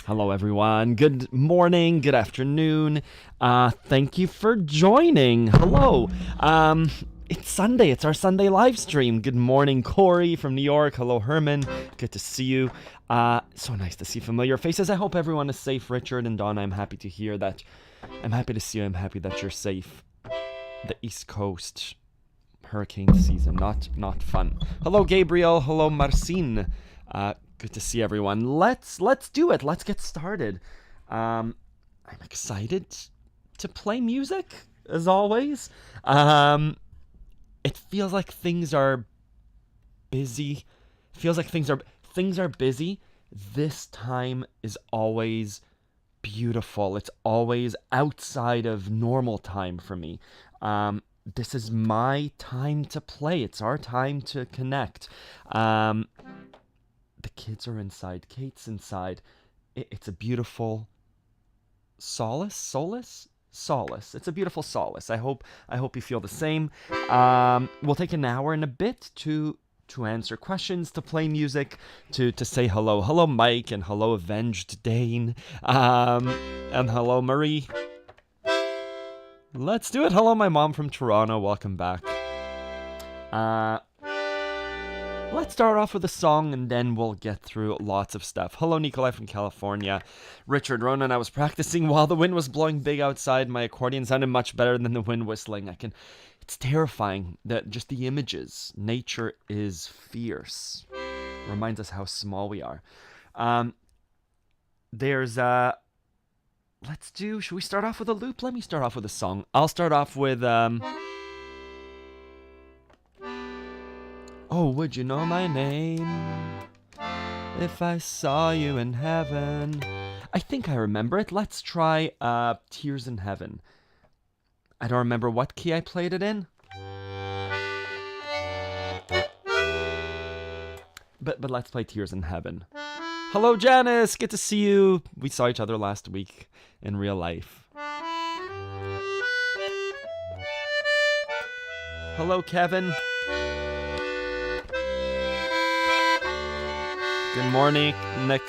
Hello, everyone. Good morning, good afternoon. Thank you for joining. Hello. It's Sunday. It's our Sunday live stream. Good morning, Corey from New York. Hello, Herman. Good to see you. So nice to see familiar faces. I hope everyone is safe. Richard and Donna, I'm happy to hear that. I'm happy to see you. I'm happy that you're safe. The East Coast hurricane season, not fun. Hello, Gabriel. Hello, Marcin. Good to see everyone. Let's do it. Let's get started. I'm excited to play music as always. It feels like things are busy. Feels like things are busy. This time is always beautiful. It's always outside of normal time for me. This is my time to play. It's our time to connect. The kids are inside. Kate's inside. It's a beautiful solace. It's a beautiful solace. I hope you feel the same. We'll take an hour and a bit to answer questions, to play music, to say hello. Hello, Mike, and hello, Avenged Dane, and hello, Marie. Let's do it. Hello, my mom from Toronto. Welcome back. Let's start off with a song and then we'll get through lots of stuff. Hello, Nikolai from California. Richard Ronan, I was practicing while the wind was blowing big outside. My accordion sounded much better than the wind whistling. It's terrifying that just the images. Nature is fierce. Reminds us how small we are. Should we start off with a loop? Let me start off with a song. I'll start off with, oh, would you know my name if I saw you in heaven? I think I remember it. Let's try Tears in Heaven. I don't remember what key I played it in. But let's play Tears in Heaven. Hello, Janice. Good to see you. We saw each other last week in real life. Hello, Kevin. Good morning, Nick.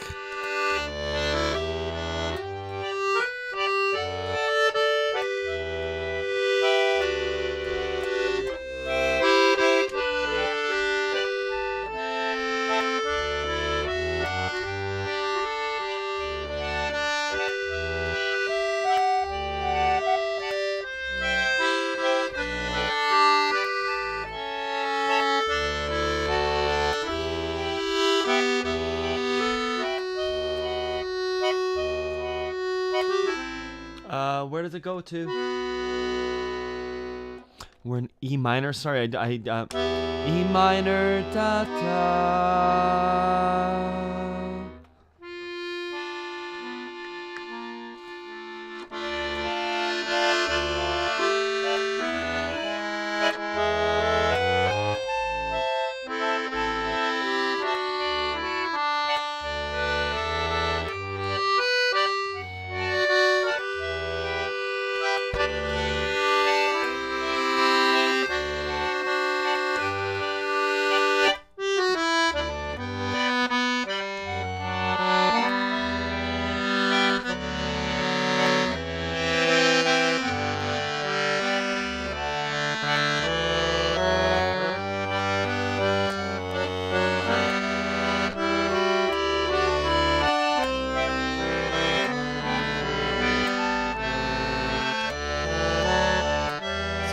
Where does it go to? We're in E minor. Sorry, E minor, da da.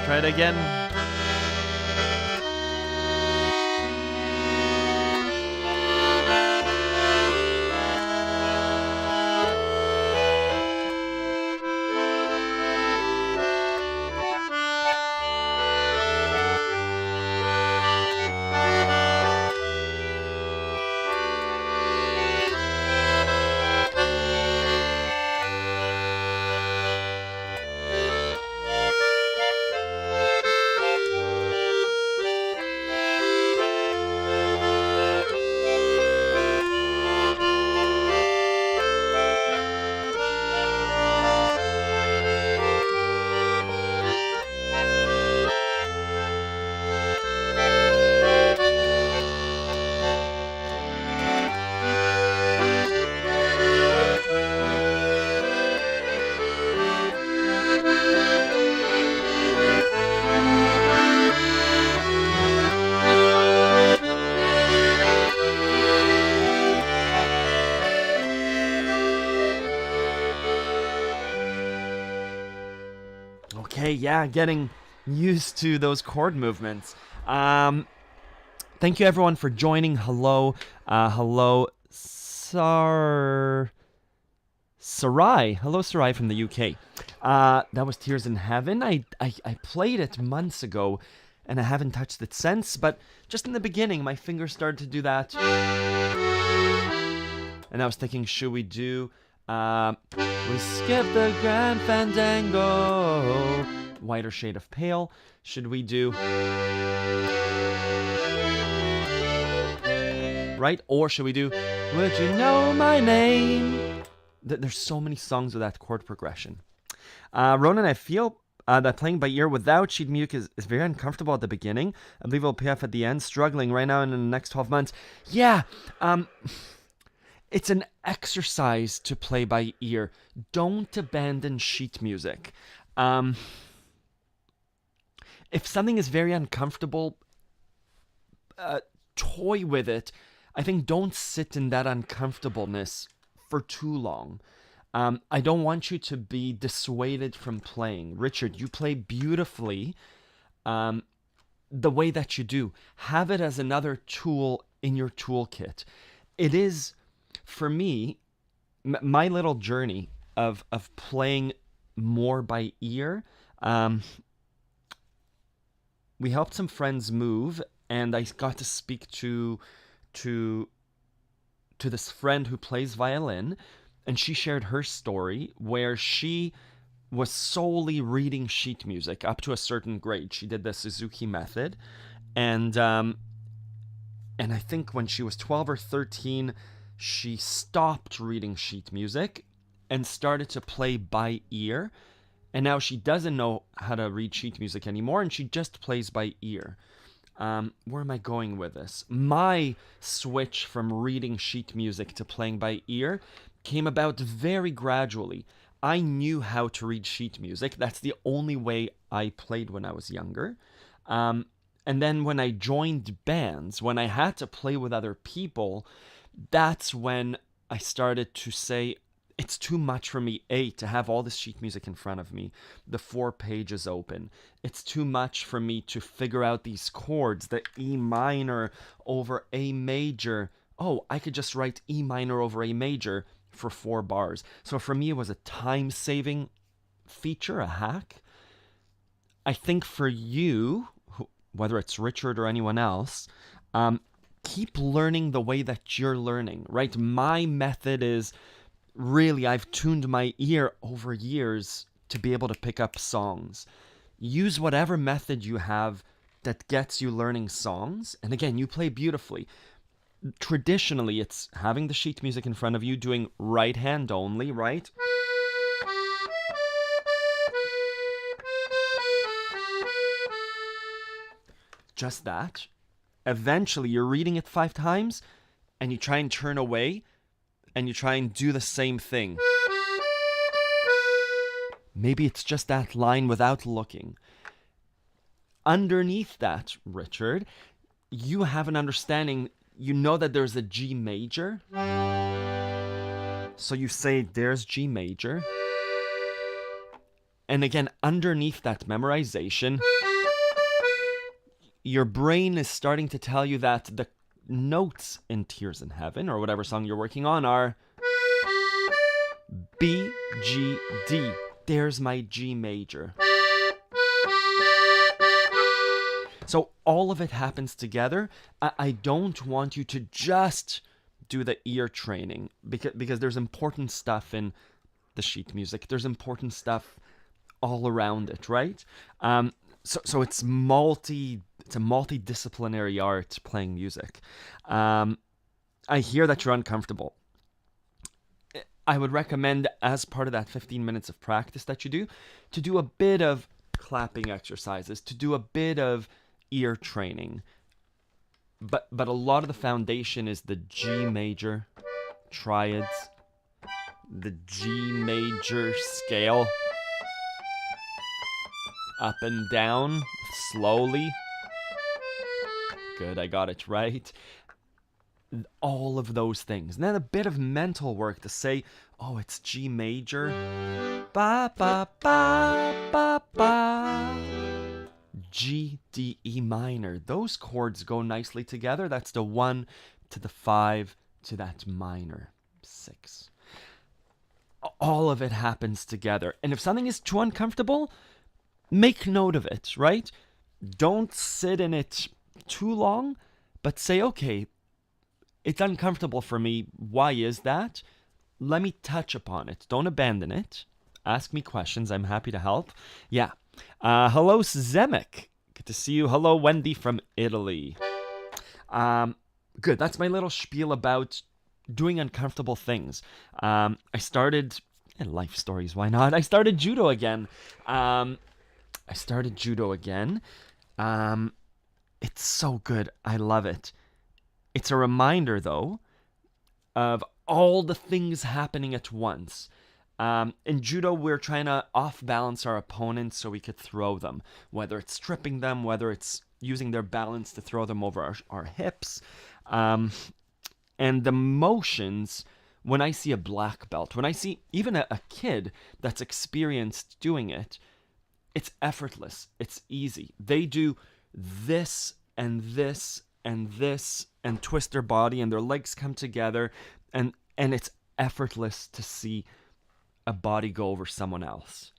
Try it again. Okay, yeah, getting used to those chord movements. Thank you everyone for joining. Hello, hello, Sarai. Hello, Sarai from the UK. That was Tears in Heaven. I played it months ago, and I haven't touched it since. But just in the beginning, my fingers started to do that, and I was thinking, should we do? We skip the grand fandango. Whiter shade of pale. Should we do? Right? Or should we do? Would you know my name? There's so many songs with that chord progression. Ronan, I feel that playing by ear without sheet music is very uncomfortable at the beginning. I believe it'll pay off at the end. Struggling right now in the next 12 months. Yeah. It's an exercise to play by ear. Don't abandon sheet music. If something is very uncomfortable, toy with it. I think don't sit in that uncomfortableness for too long. I don't want you to be dissuaded from playing. Richard, you play beautifully the way that you do. Have it as another tool in your toolkit. It is, for me, my little journey of playing more by ear. We helped some friends move, and I got to speak to this friend who plays violin, and she shared her story where she was solely reading sheet music up to a certain grade. She did the Suzuki method, and I think when she was 12 or 13, she stopped reading sheet music and started to play by ear. And now she doesn't know how to read sheet music anymore, and she just plays by ear. Where am I going with this? My switch from reading sheet music to playing by ear came about very gradually. I knew how to read sheet music. That's the only way I played when I was younger. And then when I joined bands, when I had to play with other people, that's when I started to say, it's too much for me, to have all this sheet music in front of me, the 4 pages open. It's too much for me to figure out these chords, the E minor over A major. Oh, I could just write E minor over A major for 4 bars. So for me, it was a time-saving feature, a hack. I think for you, whether it's Richard or anyone else, keep learning the way that you're learning, right? My method is, really, I've tuned my ear over years to be able to pick up songs. Use whatever method you have that gets you learning songs. And again, you play beautifully. Traditionally, it's having the sheet music in front of you, doing right hand only, right? Just that. Eventually, you're reading it 5 times, and you try and turn away, and you try and do the same thing. Maybe it's just that line without looking. Underneath that, Richard, you have an understanding. You know that there's a G major. So you say, there's G major. And again, underneath that memorization, your brain is starting to tell you that the notes in Tears in Heaven, or whatever song you're working on, are B, G, D. There's my G major. So all of it happens together. I don't want you to just do the ear training, because there's important stuff in the sheet music. There's important stuff all around it, right? So it's a multidisciplinary art, playing music. I hear that you're uncomfortable. I would recommend, as part of that 15 minutes of practice that you do, to do a bit of clapping exercises, to do a bit of ear training. But a lot of the foundation is the G major triads, the G major scale, up and down, slowly. Good, I got it right. All of those things. And then a bit of mental work to say, oh, it's G major. Ba ba ba ba ba. G, D, E minor. Those chords go nicely together. That's the 1 to the 5 to that minor 6. All of it happens together. And if something is too uncomfortable, make note of it, right? Don't sit in it too long, but say, okay, it's uncomfortable for me. Why is that? Let me touch upon it. Don't abandon it. Ask me questions. I'm happy to help. Yeah. Hello, Zemek. Good to see you. Hello, Wendy from Italy. Good. That's my little spiel about doing uncomfortable things. I started... life stories, why not? I started Judo again. It's so good. I love it. It's a reminder, though, of all the things happening at once. In Judo, we're trying to off-balance our opponents so we could throw them. Whether it's stripping them, whether it's using their balance to throw them over our hips. And the motions, when I see a black belt, when I see even a kid that's experienced doing it, it's effortless. It's easy. They do this and this and this and twist their body and their legs come together, and it's effortless to see a body go over someone else.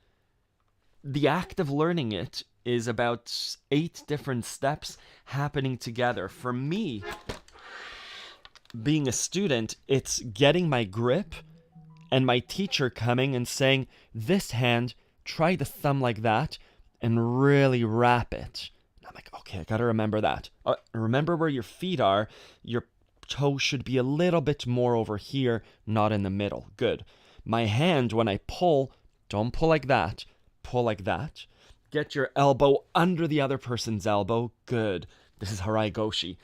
The act of learning it is about 8 different steps happening together. For me, being a student, it's getting my grip and my teacher coming and saying, this hand, try the thumb like that and really wrap it. And I'm like, okay, I gotta remember that. Remember where your feet are. Your toe should be a little bit more over here, not in the middle. Good. My hand, when I pull, don't pull like that. Pull like that. Get your elbow under the other person's elbow. Good. This is Harai Goshi.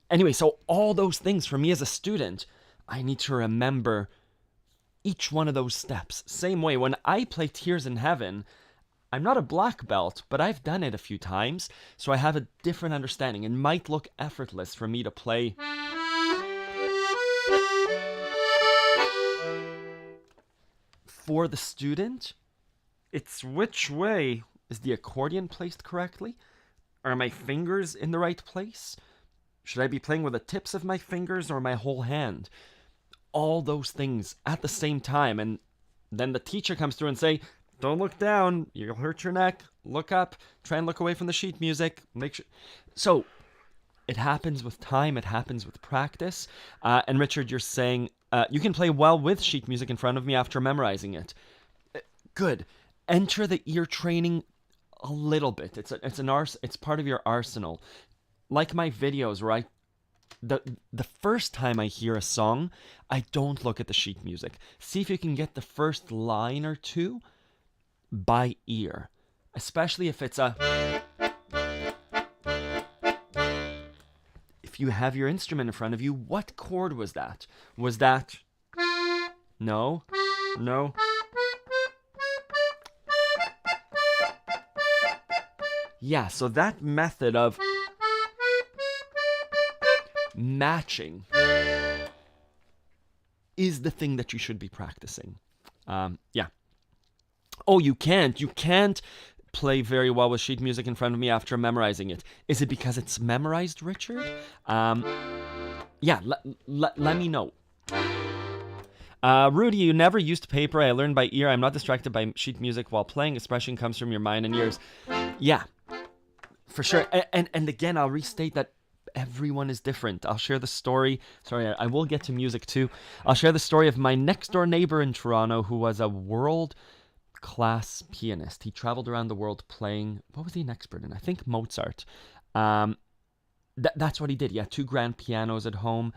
Anyway, so all those things for me as a student, I need to remember each one of those steps. Same way, when I play Tears in Heaven, I'm not a black belt, but I've done it a few times, so I have a different understanding. It might look effortless for me to play. For the student, it's which way is the accordion placed correctly? Are my fingers in the right place? Should I be playing with the tips of my fingers or my whole hand? All those things at the same time. And then the teacher comes through and say, don't look down, you'll hurt your neck. Look up, try and look away from the sheet music. Make sure. So it happens with time, it happens with practice. And Richard, you're saying you can play well with sheet music in front of me after memorizing it. Good. Enter the ear training a little bit. It's part of your arsenal. Like my videos, right? The first time I hear a song, I don't look at the sheet music. See if you can get the first line or two by ear. Especially if it's if you have your instrument in front of you, what chord was that? Was that... No? No? Yeah, so that method of matching is the thing that you should be practicing. Yeah. Oh, you can't play very well with sheet music in front of me after memorizing it. Is it because it's memorized, Richard? Yeah, let me know. Rudy, you never used paper. I learned by ear. I'm not distracted by sheet music while playing. Expression comes from your mind and ears. Yeah, for sure. And again, I'll restate that everyone is different. I'll share the story. Sorry, I will get to music too. I'll share the story of my next door neighbor in Toronto who was a world-class pianist. He traveled around the world playing... What was he an expert in? I think Mozart. That's what he did. He had 2 grand pianos at home.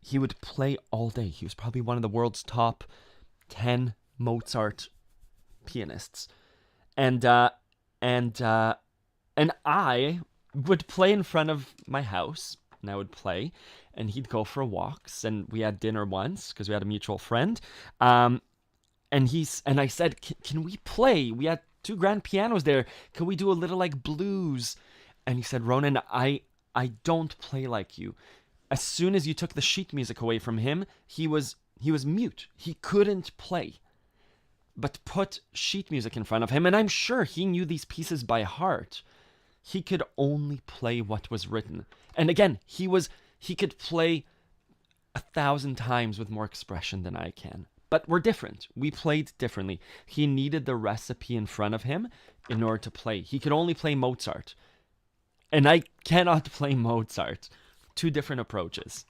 He would play all day. He was probably one of the world's top 10 Mozart pianists. And I would play in front of my house, and I would play, and he'd go for walks, and we had dinner once because we had a mutual friend. And I said, can we play? We had 2 grand pianos there. Can we do a little like blues? And he said, Ronan, I don't play like you. As soon as you took the sheet music away from him, he was He was mute. He couldn't play. But put sheet music in front of him, and I'm sure he knew these pieces by heart. He could only play what was written. And again, he could play 1,000 times with more expression than I can. But we're different. We played differently. He needed the recipe in front of him in order to play. He could only play Mozart. And I cannot play Mozart. Two different approaches.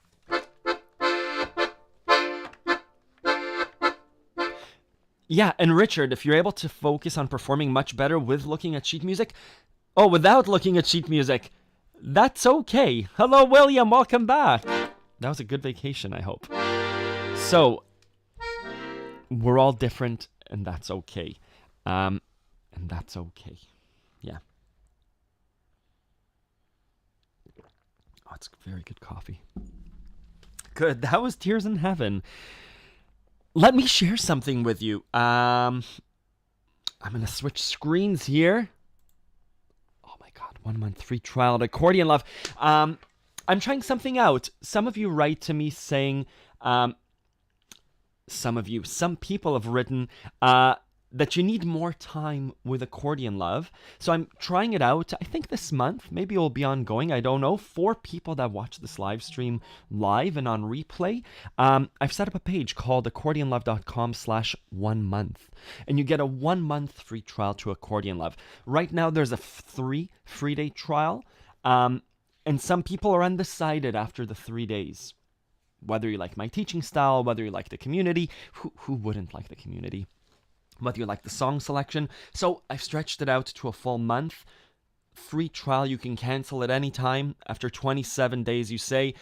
Yeah, and Richard, if you're able to focus on performing much better with looking at sheet music, without looking at sheet music, that's okay. Hello, William, welcome back. That was a good vacation, I hope. So, we're all different, and that's okay. And that's okay. Yeah. Oh, it's very good coffee. Good, that was Tears in Heaven. Let me share something with you. I'm going to switch screens here. Oh my God, 1 month free trial at Accordion Love. I'm trying something out. Some of you write to me saying, some people have written that you need more time with Accordion Love. So I'm trying it out. I think this month, maybe it'll be ongoing. I don't know. 4 people that watch this live stream live and on replay. I've set up a page called accordionlove.com/1 month. And you get a 1 month free trial to Accordion Love. Right now, there's a 3 free day trial. And some people are undecided after the 3 days. Whether you like my teaching style, whether you like the community. Who wouldn't like the community? Whether you like the song selection. So I've stretched it out to a full month. Free trial, you can cancel at any time. After 27 days, you say,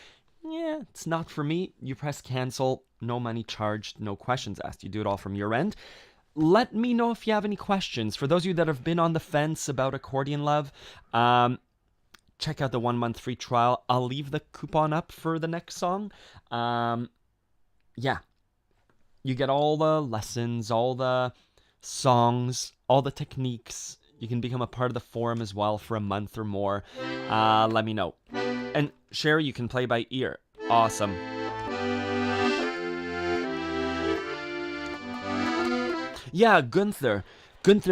yeah, it's not for me. You press cancel, no money charged, no questions asked. You do it all from your end. Let me know if you have any questions. For those of you that have been on the fence about Accordion Love, check out the 1 month free trial. I'll leave the coupon up for the next song. Yeah. You get all the lessons, all the songs, all the techniques. You can become a part of the forum as well for a month or more. Let me know. And Sherry, you can play by ear. Awesome. Yeah, Gunther,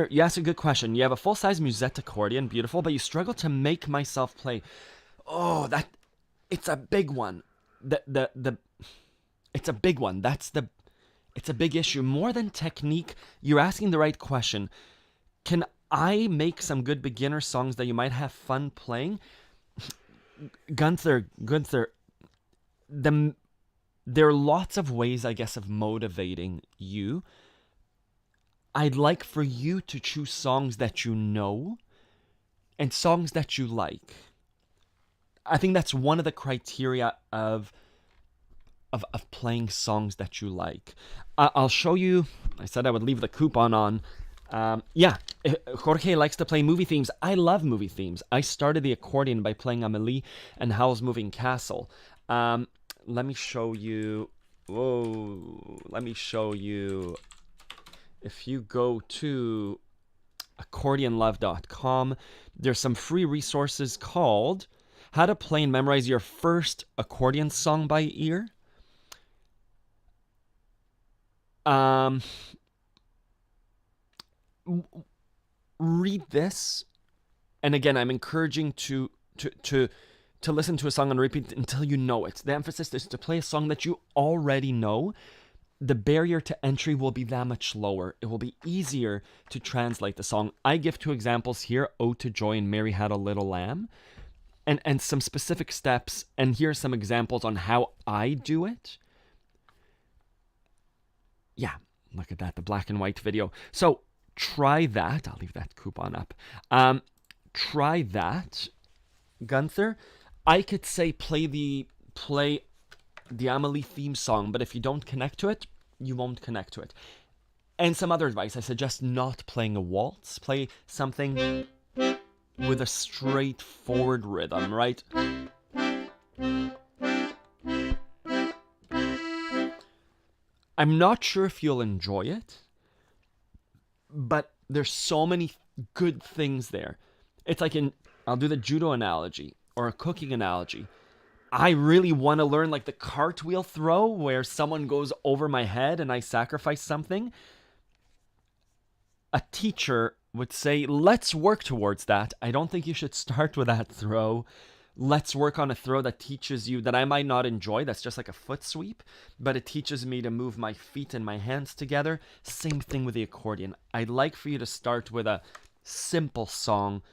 you asked a good question. You have a full-size musette accordion, beautiful, but you struggle to make myself play. Oh, it's a big one. It's a big one. It's a big issue. More than technique, you're asking the right question. Can I make some good beginner songs that you might have fun playing? Gunther, there are lots of ways, I guess, of motivating you. I'd like for you to choose songs that you know and songs that you like. I think that's one of the criteria of playing songs that you like. I'll show you. I said I would leave the coupon on. Yeah, Jorge likes to play movie themes. I love movie themes. I started the accordion by playing Amélie and Howl's Moving Castle. Let me show you. Whoa, let me show you. If you go to accordionlove.com, there's some free resources called How to Play and Memorize Your First Accordion Song by Ear. Read this, and again, I'm encouraging to listen to a song on repeat until you know it. The emphasis is to play a song that you already know. The barrier to entry will be that much lower. It will be easier to translate the song. I give 2 examples here, Ode to Joy and Mary Had a Little Lamb, and some specific steps, and here are some examples on how I do it. Yeah, look at that, the black and white video. So try that. I'll leave that coupon up. Try that. Gunther, I could say play the Amélie theme song, but if you don't connect to it, you won't connect to it. And some other advice, I suggest not playing a waltz. Play something with a straightforward rhythm, right? I'm not sure if you'll enjoy it, but there's so many good things there. It's like I'll do the judo analogy or a cooking analogy. I really want to learn like the cartwheel throw where someone goes over my head and I sacrifice something. A teacher would say, let's work towards that. I don't think you should start with that throw. Let's work on a throw that teaches you that I might not enjoy. That's just like a foot sweep, but it teaches me to move my feet and my hands together. Same thing with the accordion. I'd like for you to start with a simple song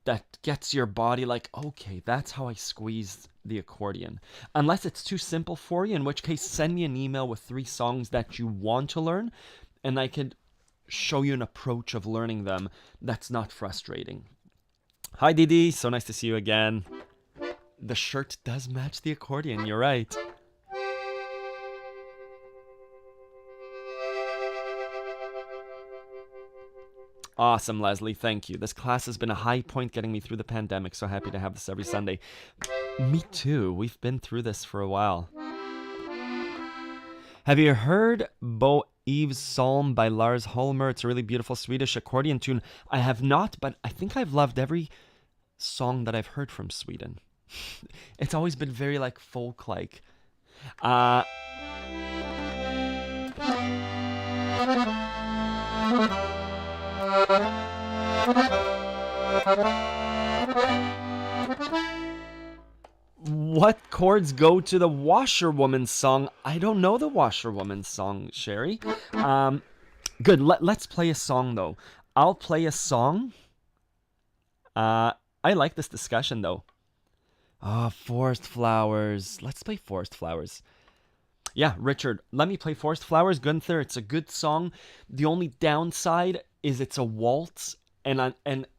that gets your body like, okay, that's how I squeeze the accordion. Unless it's too simple for you, in which case send me an email with 3 songs that you want to learn, and I could show you an approach of learning them that's not frustrating. Hi Didi, so nice to see you again. The shirt does match the accordion, you're right. Awesome, Leslie, thank you. This class has been a high point getting me through the pandemic. So happy to have this every Sunday. Me too, we've been through this for a while. Have you heard Bo Eve's Psalm by Lars Holmer? It's a really beautiful Swedish accordion tune. I have not, but I think I've loved every song that I've heard from Sweden. It's always been very like folk-like. What chords go to the Washerwoman song? I don't know the Washerwoman song, Sherry. Good. Let's play a song though. I'll play a song. I like this discussion though. Forest Flowers. Let's play Forest Flowers. Yeah, Richard, let me play Forest Flowers. Gunther, it's a good song. The only downside is it's a waltz, and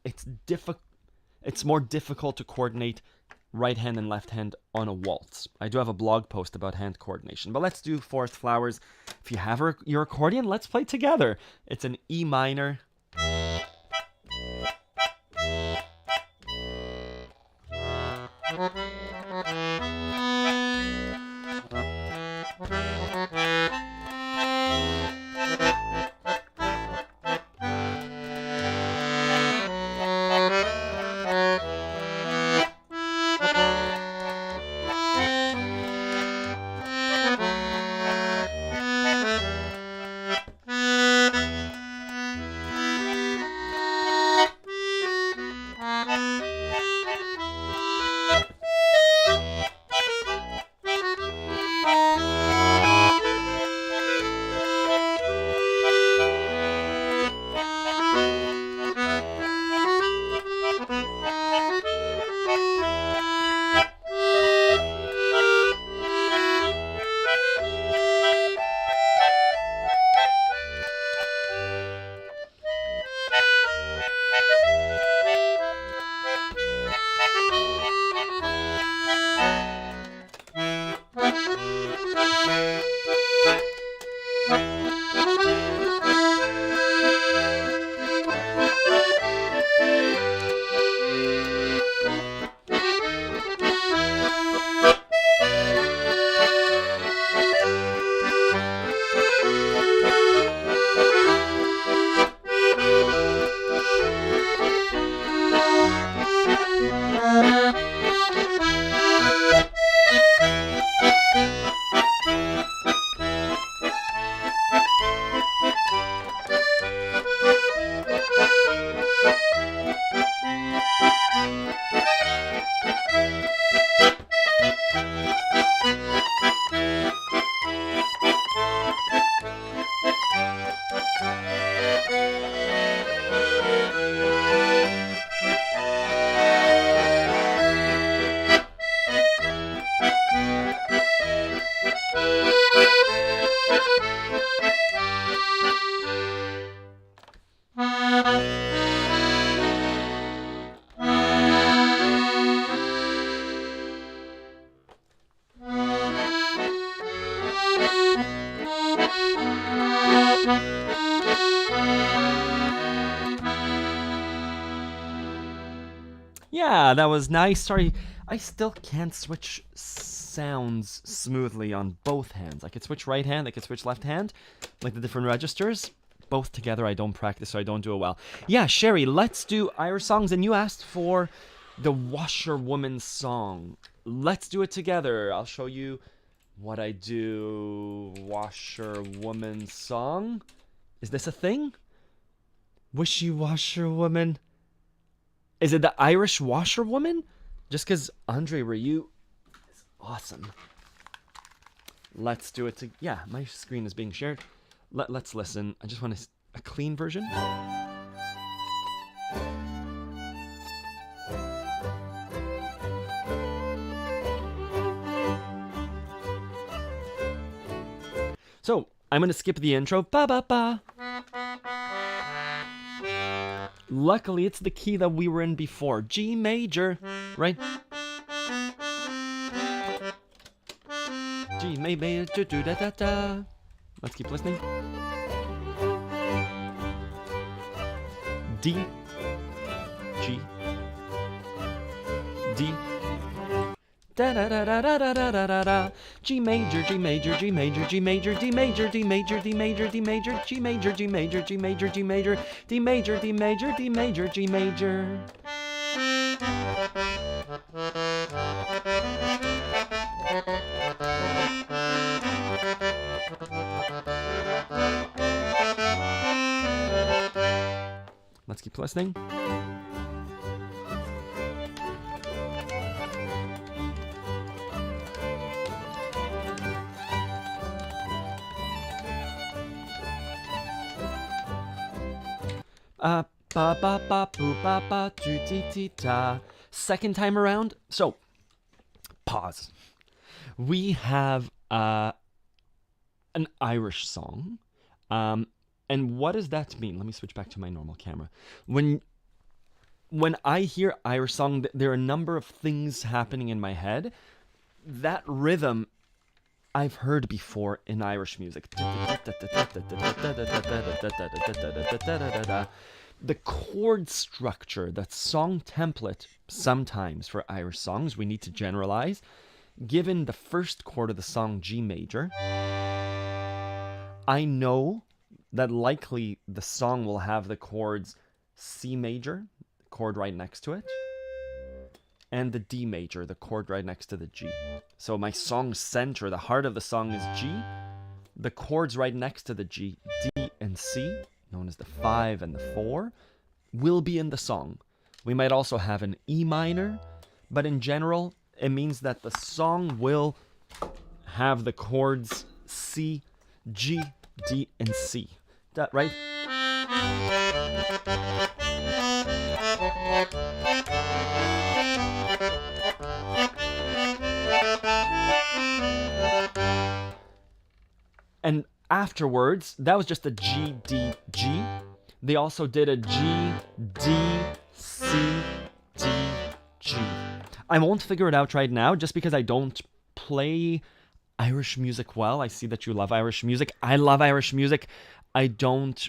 it's more difficult to coordinate right hand and left hand on a waltz. I do have a blog post about hand coordination, but let's do Forest Flowers. If you have your accordion, let's play together. It's an E minor. Yeah, that was nice. Sorry, I still can't switch sounds smoothly on both hands. I could switch right hand, I could switch left hand, like the different registers. Both together I don't practice, so I don't do it well. Yeah, Sherry, let's do Irish songs, and you asked for the Washerwoman song. let's do it together. I'll show you what I do. Washerwoman song. Is this a thing? Wishy washerwoman. Is it the Irish washerwoman? Just because Andre Ryu is awesome. Let's do it to... Yeah, my screen is being shared. Let's listen. I just want a clean version. So, I'm going to skip the intro. Ba ba ba. Luckily, it's the key that we were in before. G major, right? G major, da da da. Let's keep listening. D, G, D. Da da da da da da da da da da. G major, G major, G major, G major, D major, D major, D major, D major, G major, G major, G major, G major, D major, D major, D major, G major. Let's keep listening. Ba ba ba boo ba ba do dee dee da. Second time around. So, pause. We have an Irish song. And what does that mean? Let me switch back to my normal camera. When I hear Irish song, there are a number of things happening in my head. That rhythm I've heard before in Irish music. The chord structure, that song template, sometimes for Irish songs, we need to generalize. Given the first chord of the song, G major, I know that likely the song will have the chords C major, the chord right next to it, and the D major, the chord right next to the G. So my song's center, the heart of the song is G. The chords right next to the G, D and C, known as the 5 and the 4, will be in the song. We might also have an E minor, but in general, it means that the song will have the chords C, G, D, and C. That right? And afterwards, that was just a G, D, G. They also did a G, D, C, D, G. I won't figure it out right now just because I don't play Irish music well. I see that you love Irish music. I love Irish music. I don't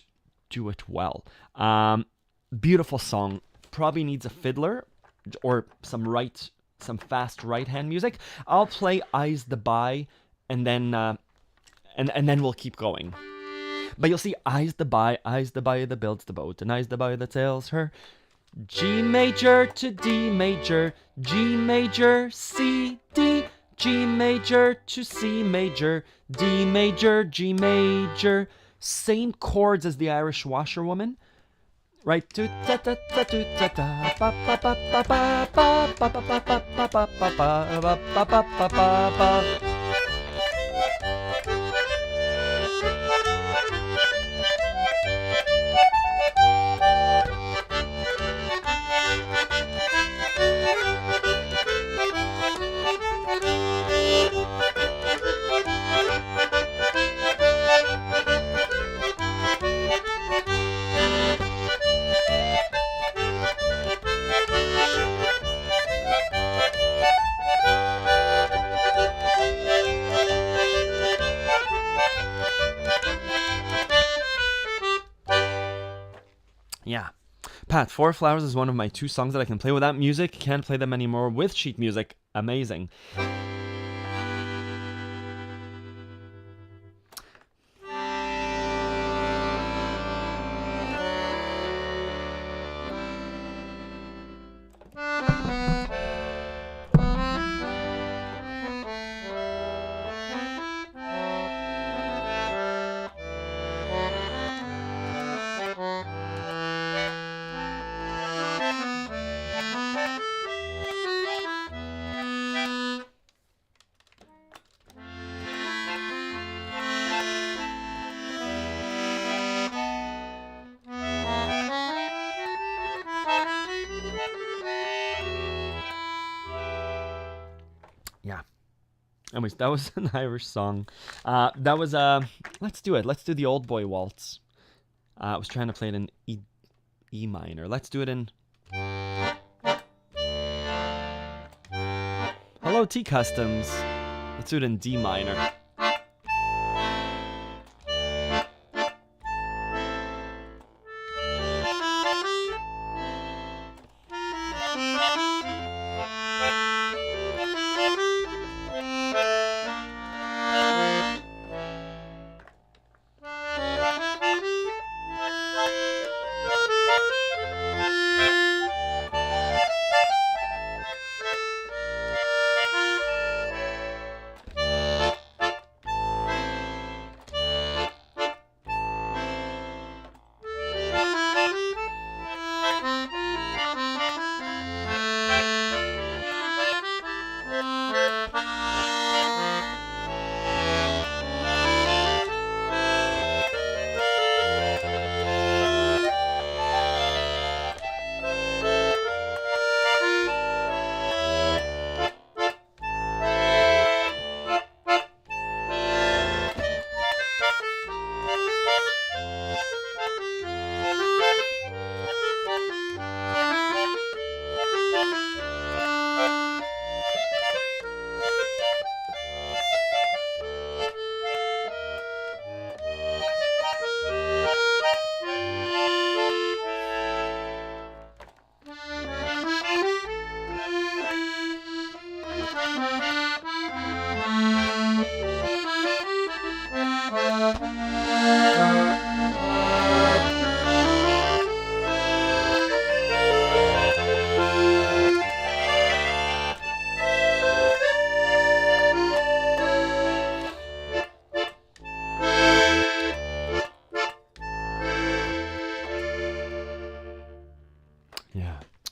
do it well. Beautiful song. Probably needs a fiddler or some fast right hand music. I'll play Eyes the By and then we'll keep going. But you'll see Eyes the By that builds the boat, and Eyes the By that sails her. G major to D major, G major, C, D, G major to C major, D major, G major. Same chords as the Irish washerwoman, right? Yeah. Pat, Four Flowers is one of my 2 songs that I can play without music. Can't play them anymore with sheet music. Amazing. Anyways, that was an Irish song. That was let's do it. Let's do the Old Boy Waltz. I was trying to play it in E minor. Let's do it in. Hello, T Customs. Let's do it in D minor.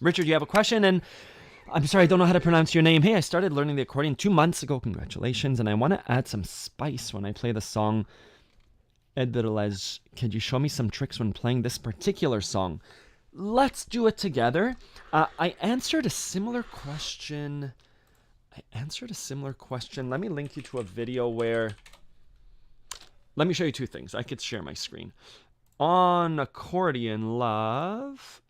Richard, you have a question, and I'm sorry, I don't know how to pronounce your name. Hey, I started learning the accordion 2 months ago. Congratulations. And I want to add some spice when I play the song Edderles. Could you show me some tricks when playing this particular song? Let's do it together. I answered a similar question. Let me link you to a video where... Let me show you 2 things. I could share my screen. On Accordion Love...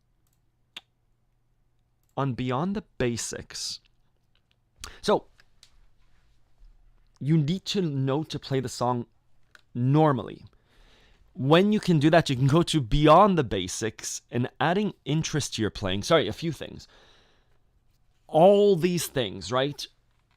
on Beyond the Basics. So, you need to know to play the song normally. When you can do that, you can go to Beyond the Basics and adding interest to your playing. Sorry, a few things. All these things, right?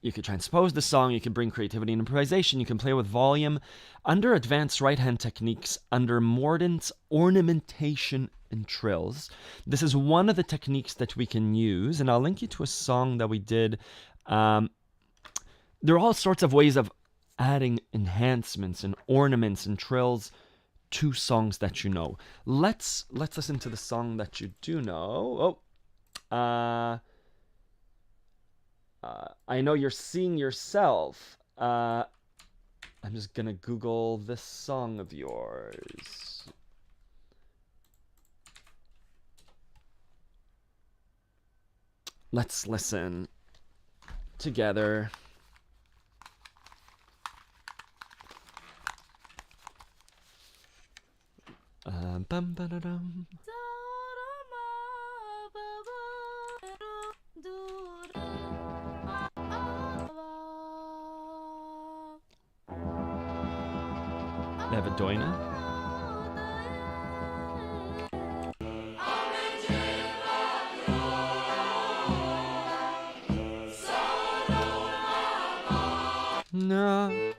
You could transpose the song, you can bring creativity and improvisation, you can play with volume. Under advanced right-hand techniques, under mordents, ornamentation, and trills. This is one of the techniques that we can use, and I'll link you to a song that we did. There are all sorts of ways of adding enhancements and ornaments and trills to songs that you know. Let's listen to the song that you do know. I know you're seeing yourself. I'm just gonna Google this song of yours. Let's listen together. Bum ba da dum. They have a doina. No.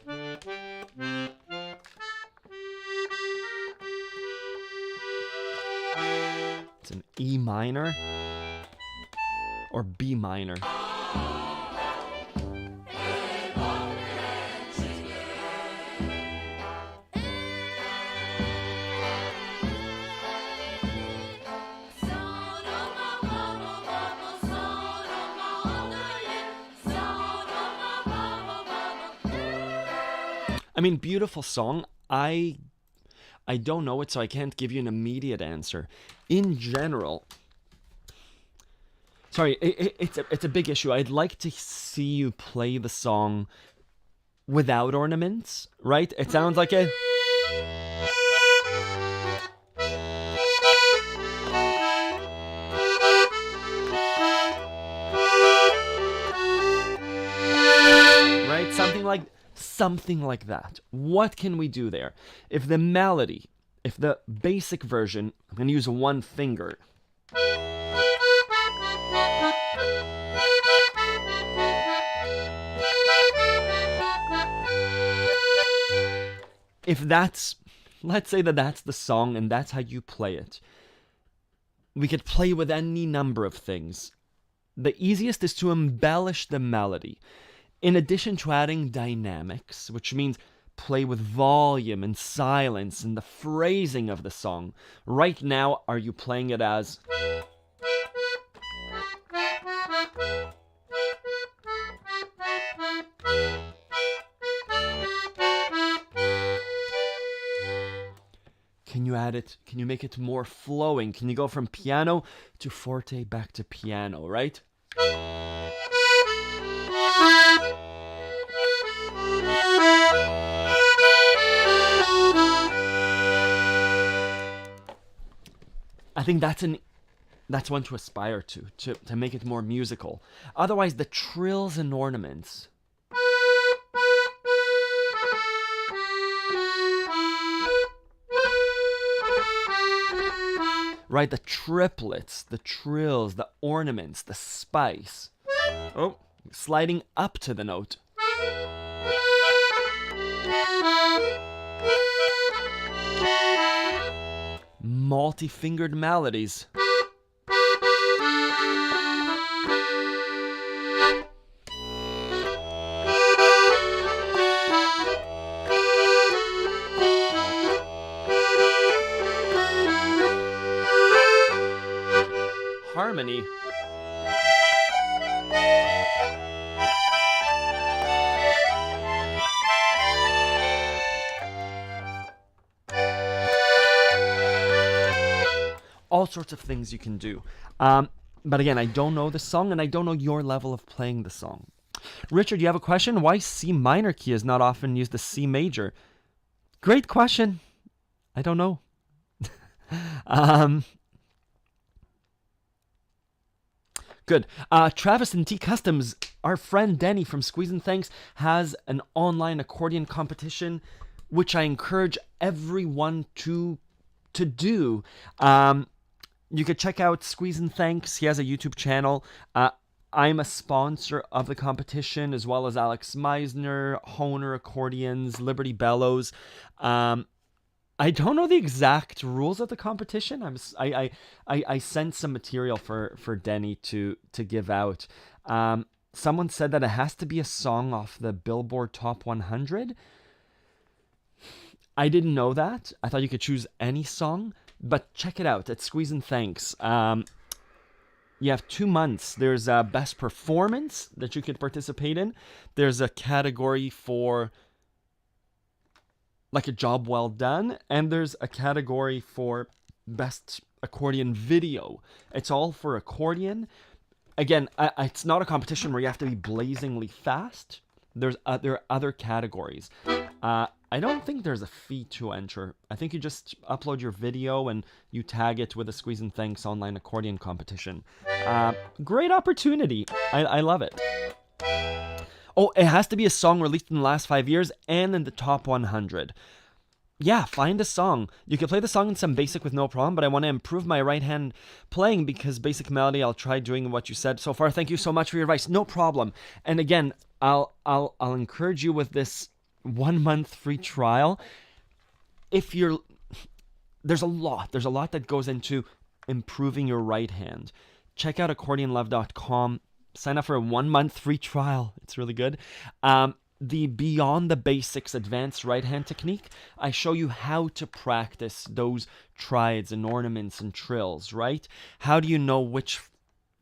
It's an E minor or B minor. I mean, beautiful song. I don't know it, so I can't give you an immediate answer. In general, sorry, it's a big issue. I'd like to see you play the song without ornaments, right? It sounds like a... right? Something like that. What can we do there? If the melody, if the basic version, I'm going to use one finger. If that's, let's say that that's the song and that's how you play it. We could play with any number of things. The easiest is to embellish the melody. In addition to adding dynamics, which means play with volume and silence and the phrasing of the song. Right now, are you playing it as... Can you add it? Can you make it more flowing? Can you go from piano to forte back to piano, right? I think that's one to aspire to make it more musical. Otherwise, the trills and ornaments. Right, the triplets, the trills, the ornaments, the spice. Oh, sliding up to the note. Multi-fingered melodies. Harmony. All sorts of things you can do. But again, I don't know the song and I don't know your level of playing the song. Richard, you have a question? Why C minor key is not often used as C major? Great question. I don't know. Good. Travis and T Customs, our friend Denny from Squeeze and Thanks, has an online accordion competition, which I encourage everyone to do. You could check out Squeeze and Thanks. He has a YouTube channel. I'm a sponsor of the competition, as well as Alex Meisner, Honer Accordions, Liberty Bellows. I don't know the exact rules of the competition. I sent some material for Denny to give out. Someone said that it has to be a song off the Billboard Top 100. I didn't know that. I thought you could choose any song, but check it out at Squeeze and Thanks. You have 2 months. There's a best performance that you could participate in. There's a category for like a job well done, and there's a category for best accordion video. It's all for accordion. Again, it's not a competition where you have to be blazingly fast. There are other categories. I don't think there's a fee to enter. I think you just upload your video and you tag it with a Squeeze and Thanks online accordion competition. Great opportunity. I love it. Oh, it has to be a song released in the last 5 years and in the top 100. Yeah, find a song. You can play the song in some basic with no problem, but I want to improve my right hand playing because basic melody, I'll try doing what you said so far. Thank you so much for your advice. No problem. And again, I'll encourage you with this 1 month free trial. There's a lot that goes into improving your right hand. Check out accordionlove.com. Sign up for a 1 month free trial. It's really good. The Beyond the Basics Advanced Right Hand Technique, I show you how to practice those triads and ornaments and trills, right? How do you know which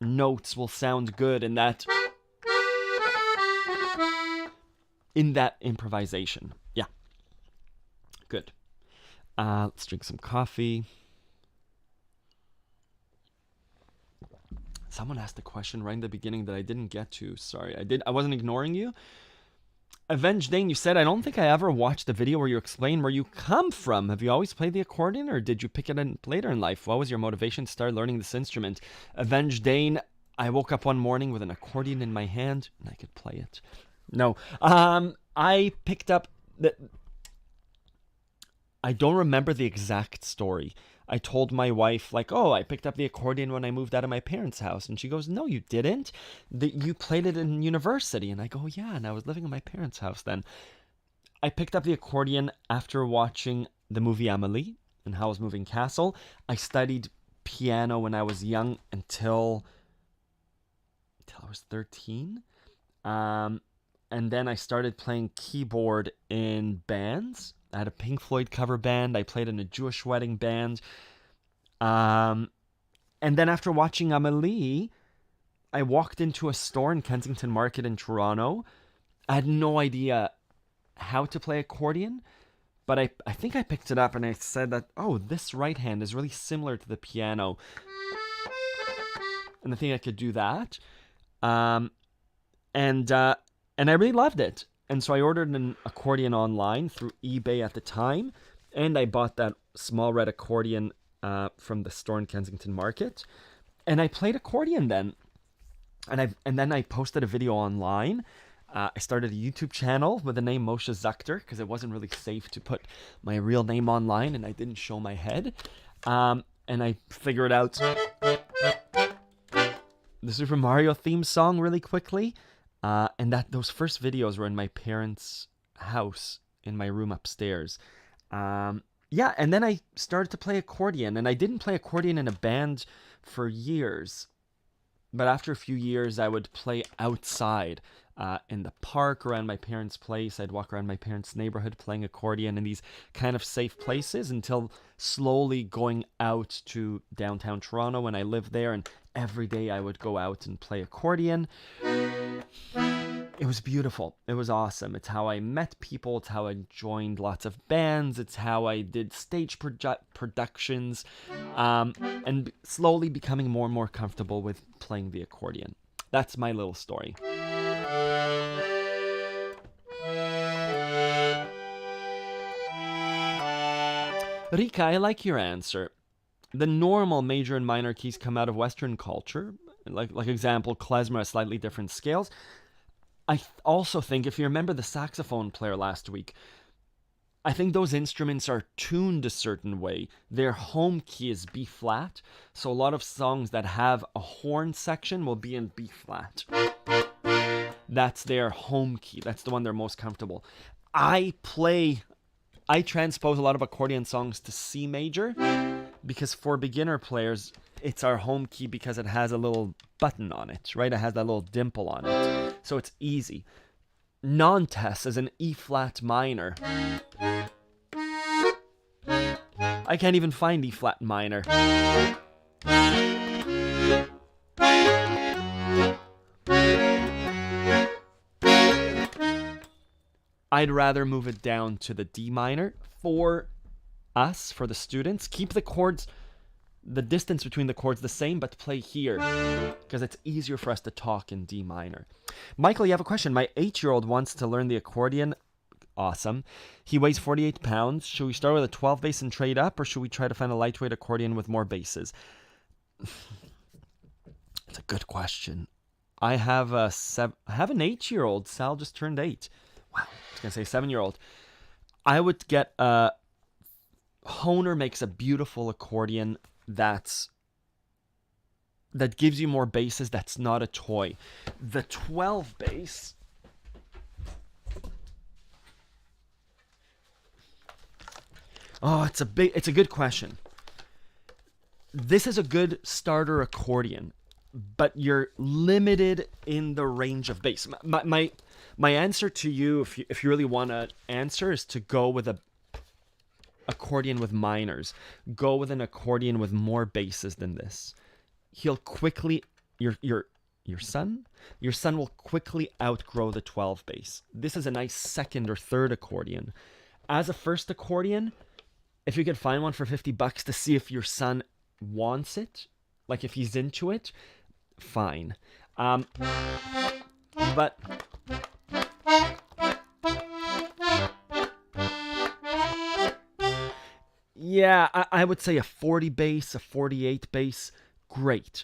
notes will sound good in that improvisation? Yeah. Good. Let's drink some coffee. Someone asked a question right in the beginning that I didn't get to. Sorry, I wasn't ignoring you. Avenged Dane, you said, I don't think I ever watched a video where you explain where you come from. Have you always played the accordion, or did you pick it in later in life? What was your motivation to start learning this instrument? Avenged Dane, I woke up one morning with an accordion in my hand, and I could play it. No. I picked up... I don't remember the exact story. I told my wife, like, oh, I picked up the accordion when I moved out of my parents' house. And she goes, no, you didn't. You played it in university. And I go, yeah, and I was living in my parents' house then. I picked up the accordion after watching the movie Amelie and Howl's Moving Castle. I studied piano when I was young until I was 13. And then I started playing keyboard in bands. I had a Pink Floyd cover band. I played in a Jewish wedding band. And then after watching Amelie, I walked into a store in Kensington Market in Toronto. I had no idea how to play accordion, but I think I picked it up and I said that, oh, this right hand is really similar to the piano. And I think I could do that. And I really loved it. And so I ordered an accordion online through eBay at the time, and I bought that small red accordion from the store in Kensington Market, and I played accordion then. And then I posted a video online. I started a YouTube channel with the name Moshe Zuchter because it wasn't really safe to put my real name online, and I didn't show my head. And I figured out the Super Mario theme song really quickly. And those first videos were in my parents' house in my room upstairs. And then I started to play accordion, and I didn't play accordion in a band for years. But after a few years, I would play outside in the park around my parents' place. I'd walk around my parents' neighborhood playing accordion in these kind of safe places until slowly going out to downtown Toronto when I lived there, and every day I would go out and play accordion. It was beautiful. It was awesome. It's how I met people. It's how I joined lots of bands. It's how I did stage productions, and slowly becoming more and more comfortable with playing the accordion. That's my little story. Rika, I like your answer. The normal major and minor keys come out of Western culture. Like example, klezmer has slightly different scales. I also think, if you remember the saxophone player last week, I think those instruments are tuned a certain way. Their home key is B flat, so a lot of songs that have a horn section will be in B flat. That's their home key. That's the one they're most comfortable. I transpose a lot of accordion songs to C major, because for beginner players, it's our home key because it has a little button on it, right? It has that little dimple on it, so it's easy. Non-Tess is an E flat minor. I can't even find E flat minor. I'd rather move it down to the D minor for us, for the students. Keep the chords, the distance between the chords the same, but play here because it's easier for us to talk in D minor. Michael, you have a question. My 8-year-old wants to learn the accordion. Awesome. He weighs 48 pounds. Should we start with a 12 bass and trade up, or should we try to find a lightweight accordion with more basses? It's a good question. I have an 8-year-old. Sal just turned 8. Wow. I was going to say 7-year-old. I would get Hohner makes a beautiful accordion that gives you more basses. That's not a toy. The 12 bass, it's a good question. This is a good starter accordion, but you're limited in the range of bass. My answer to you, if you really want to answer, is to go with a accordion with minors. Go with an accordion with more basses than this. He'll quickly, your son will quickly outgrow the 12 bass. This is a nice second or third accordion. As a first accordion, if you could find one for $50 to see if your son wants it, like if he's into it, fine. But Yeah, I would say a 40 bass, a 48 bass, great.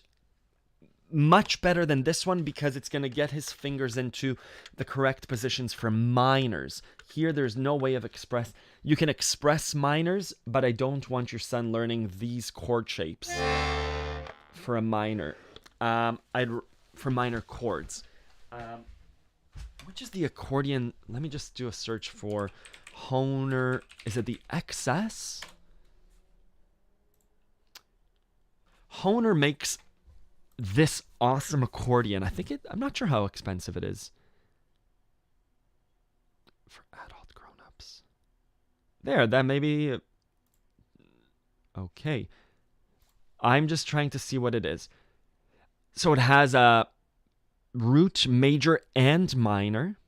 Much better than this one because it's going to get his fingers into the correct positions for minors. Here, there's no way of express. You can express minors, but I don't want your son learning these chord shapes for a minor. For minor chords. Which is the accordion? Let me just do a search for Hohner. Is it the XS? Hohner makes this awesome accordion. I'm not sure how expensive it is. For adult grown-ups. There, that maybe... Okay. I'm just trying to see what it is. So it has a root, major, and minor.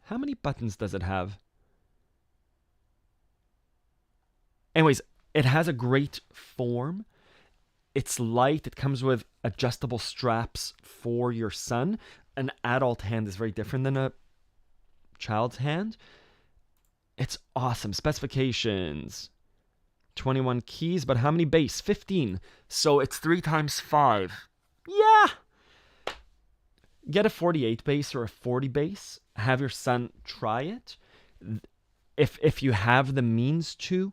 How many buttons does it have? Anyways, it has a great form. It's light. It comes with adjustable straps for your son. An adult hand is very different than a child's hand. It's awesome. Specifications. 21 keys, but how many bass? 15. So it's 3 times 5. Yeah! Get a 48 bass or a 40 bass. Have your son try it. If you have the means to.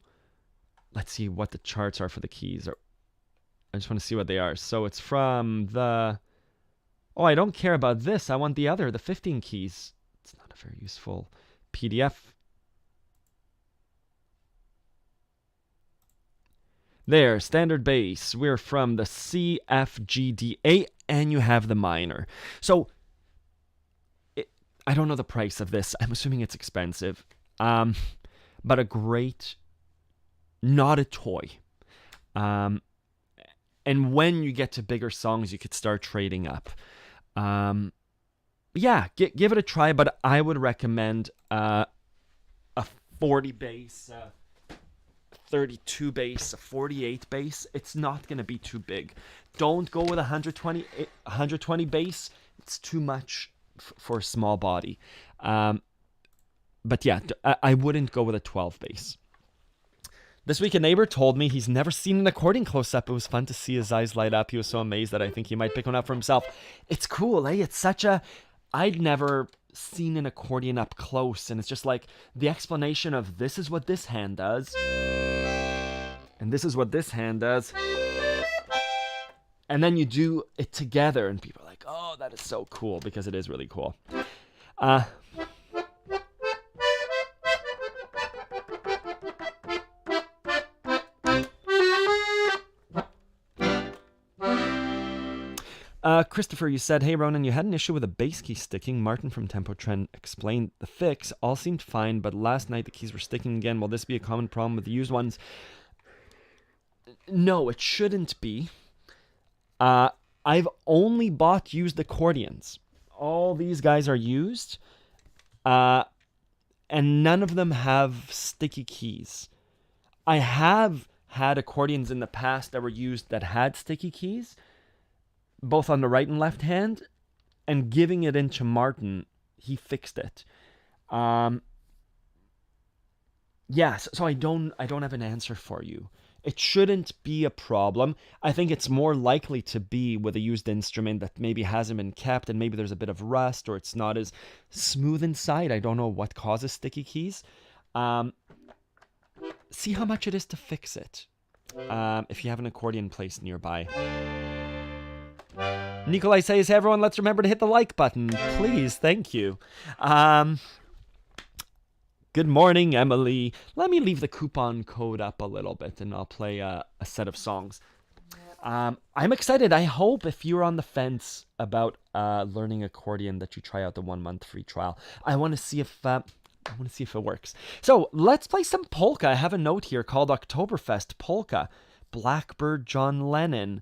Let's see what the charts are for the keys. I just want to see what they are. So it's from the... Oh, I don't care about this. I want the 15 keys. It's not a very useful PDF. There, standard bass. We're from the C, F, G, D, A, and you have the minor. So, I don't know the price of this. I'm assuming it's expensive. But a great, not a toy. And when you get to bigger songs, you could start trading up. Yeah, give it a try, but I would recommend a 40 bass, 32 bass, a 48 bass. It's not going to be too big. Don't go with 120 bass. It's too much for a small body. But yeah, I wouldn't go with a 12 bass. This week, a neighbor told me he's never seen an accordion close up. It was fun to see his eyes light up. He was so amazed that I think he might pick one up for himself. It's cool, eh? It's such a... I'd never seen an accordion up close, and it's just like the explanation of this is what this hand does, and this is what this hand does, and then you do it together, and people are like, oh, that is so cool, because it is really cool. Christopher, you said, hey, Ronan, you had an issue with a bass key sticking. Martin from Tempo Trend explained the fix. All seemed fine, but last night the keys were sticking again. Will this be a common problem with the used ones? No, it shouldn't be. I've only bought used accordions. All these guys are used, and none of them have sticky keys. I have had accordions in the past that were used that had sticky keys, both on the right and left hand, and giving it into Martin, he fixed it. So I don't have an answer for you. It shouldn't be a problem. I think it's more likely to be with a used instrument that maybe hasn't been kept, and maybe there's a bit of rust, or it's not as smooth inside. I don't know what causes sticky keys. See how much it is to fix it, if you have an accordion place nearby. Nikolai says, hey everyone, let's remember to hit the like button. Please, thank you. Good morning, Emily. Let me leave the coupon code up a little bit and I'll play a set of songs. I'm excited. I hope if you're on the fence about learning accordion that you try out the 1 month free trial. I want to see if it works. So let's play some polka. I have a note here called Oktoberfest Polka. Blackbird, John Lennon,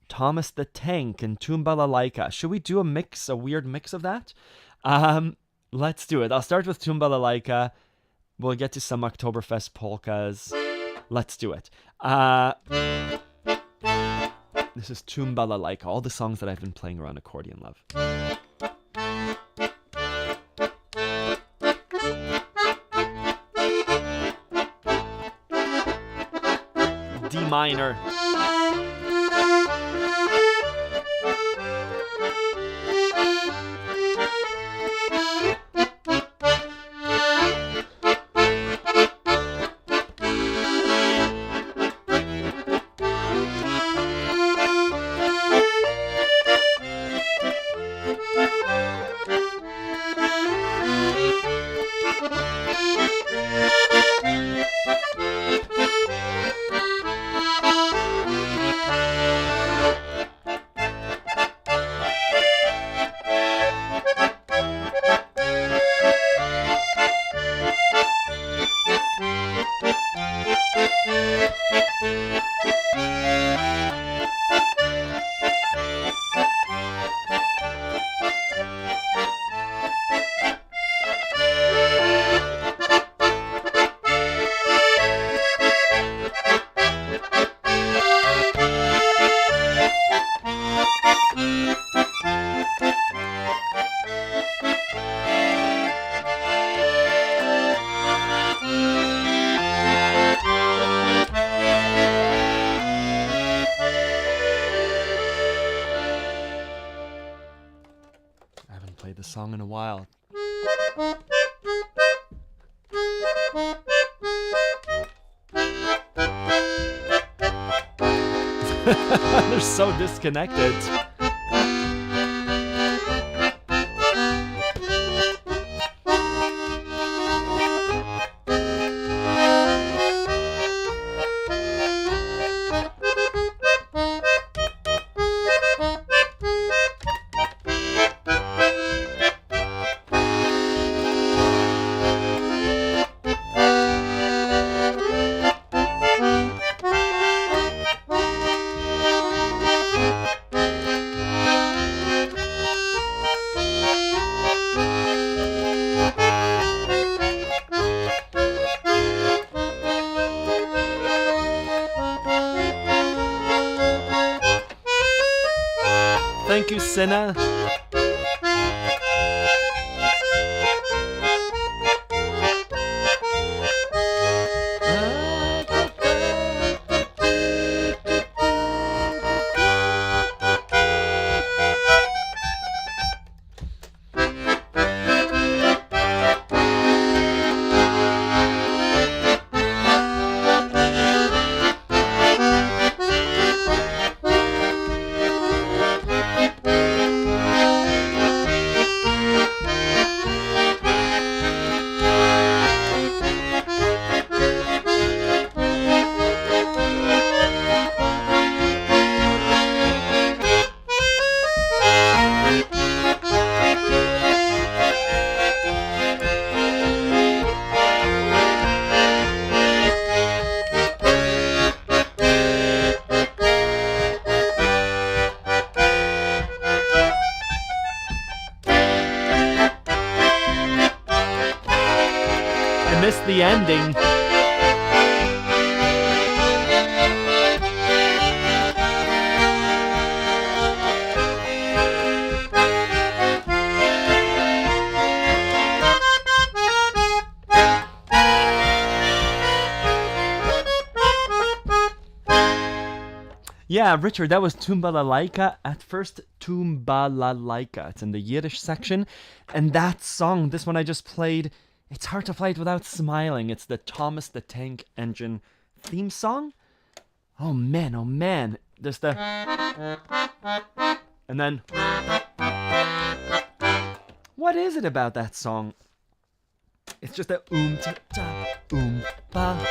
Thomas the Tank, and Tumbalalaika. Should we do a weird mix of that? Let's do it. I'll start with Tumbalalaika. We'll get to some Oktoberfest polkas. Let's do it. This is Tumbalalaika, all the songs that I've been playing around Accordion Love. minor. The song in a while. They're so disconnected. Thank you, Senna. Missed the ending. Yeah, Richard, that was Tumbalalaika. At first, Tumbalalaika. It's in the Yiddish section. And that song, this one I just played, it's hard to play it without smiling. It's the Thomas the Tank Engine theme song. Oh man. There's the... And then... What is it about that song? It's just a ta ta ba.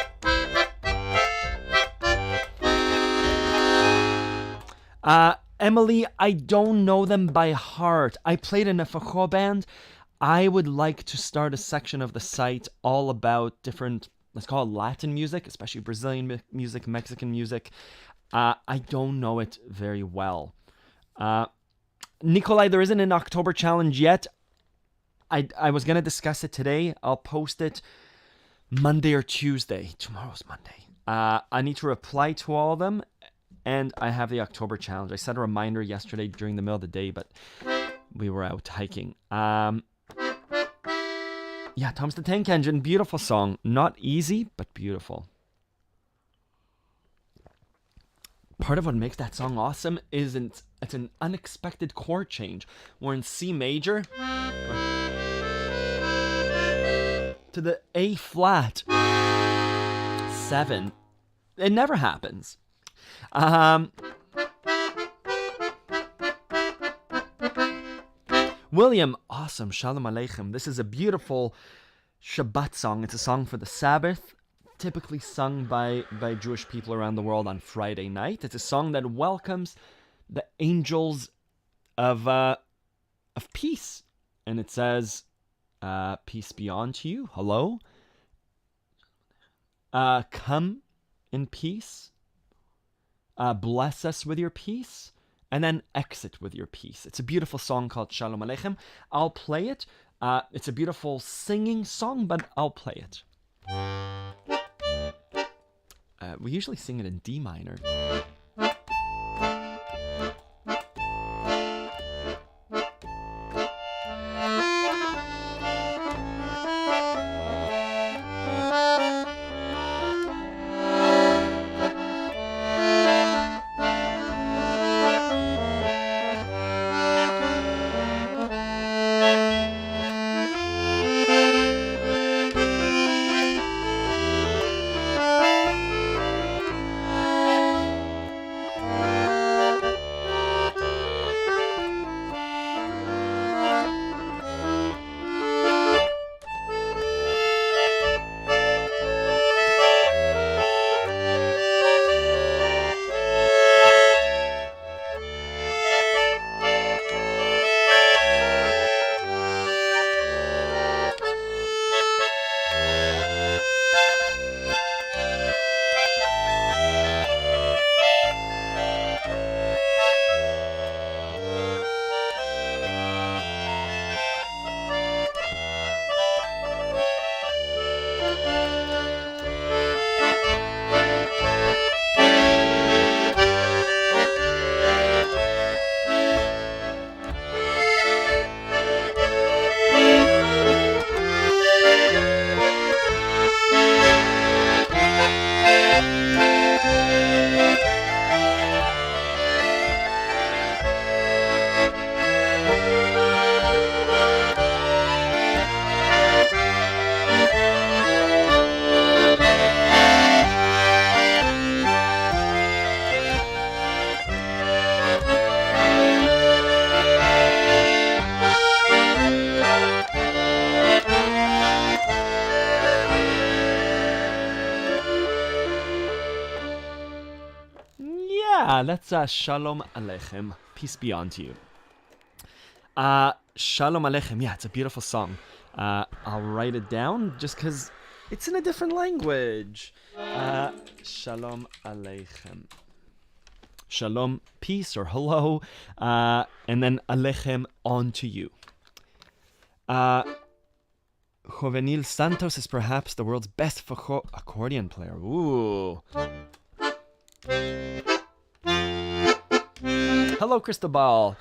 Emily, I don't know them by heart. I played in a Fajo band. I would like to start a section of the site all about different, let's call it Latin music, especially Brazilian music, Mexican music. I don't know it very well. Nikolai, there isn't an October challenge yet. I was going to discuss it today. I'll post it Monday or Tuesday. Tomorrow's Monday. I need to reply to all of them. And I have the October challenge. I set a reminder yesterday during the middle of the day, but we were out hiking. Yeah, Thomas the Tank Engine, beautiful song. Not easy, but beautiful. part of what makes that song awesome is it's an unexpected chord change. We're in C major to the A flat 7. It never happens. William, awesome. Shalom Aleichem. This is a beautiful Shabbat song. It's a song for the Sabbath, typically sung by Jewish people around the world on Friday night. It's a song that welcomes the angels of peace. And it says, peace be unto you. Hello. Come in peace. Bless us with your peace. And then exit with your peace. It's a beautiful song called Shalom Aleichem. I'll play it. It's a beautiful singing song, but I'll play it. We usually sing it in D minor. That's Shalom Aleichem. Peace be unto you. Shalom Aleichem. Yeah, it's a beautiful song. I'll write it down just because it's in a different language. Shalom Aleichem. Shalom, peace or hello. And then Aleichem, onto you. Jovenil Santos is perhaps the world's best accordion player. Ooh. Hello, Cristobal.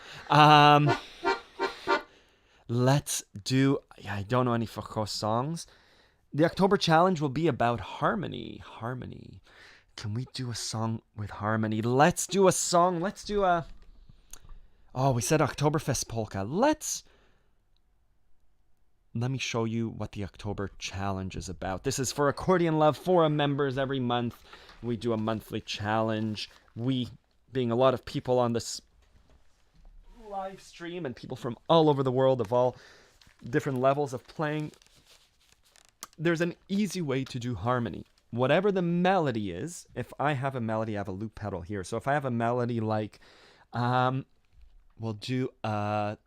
Let's do... Yeah, I don't know any Facho songs. The October challenge will be about harmony. Harmony. Can we do a song with harmony? Let's do a song. Let's do a... Oh, we said Oktoberfest polka. Let me show you what the October challenge is about. This is for Accordion Love Forum members. Every month we do a monthly challenge. We, being a lot of people on this live stream and people from all over the world of all different levels of playing, there's an easy way to do harmony. Whatever the melody is, if I have a melody, I have a loop pedal here. So if I have a melody like, we'll do I'll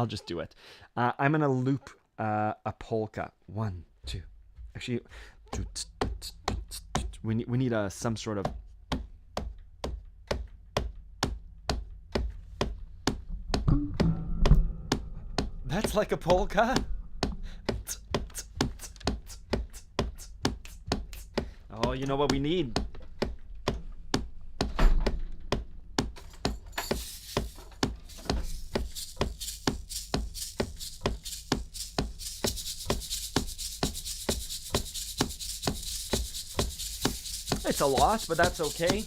just do it. I'm gonna loop a polka. 1, 2. Actually, we need some sort of. That's like a polka. Oh, you know what we need? it's a lot, but that's okay.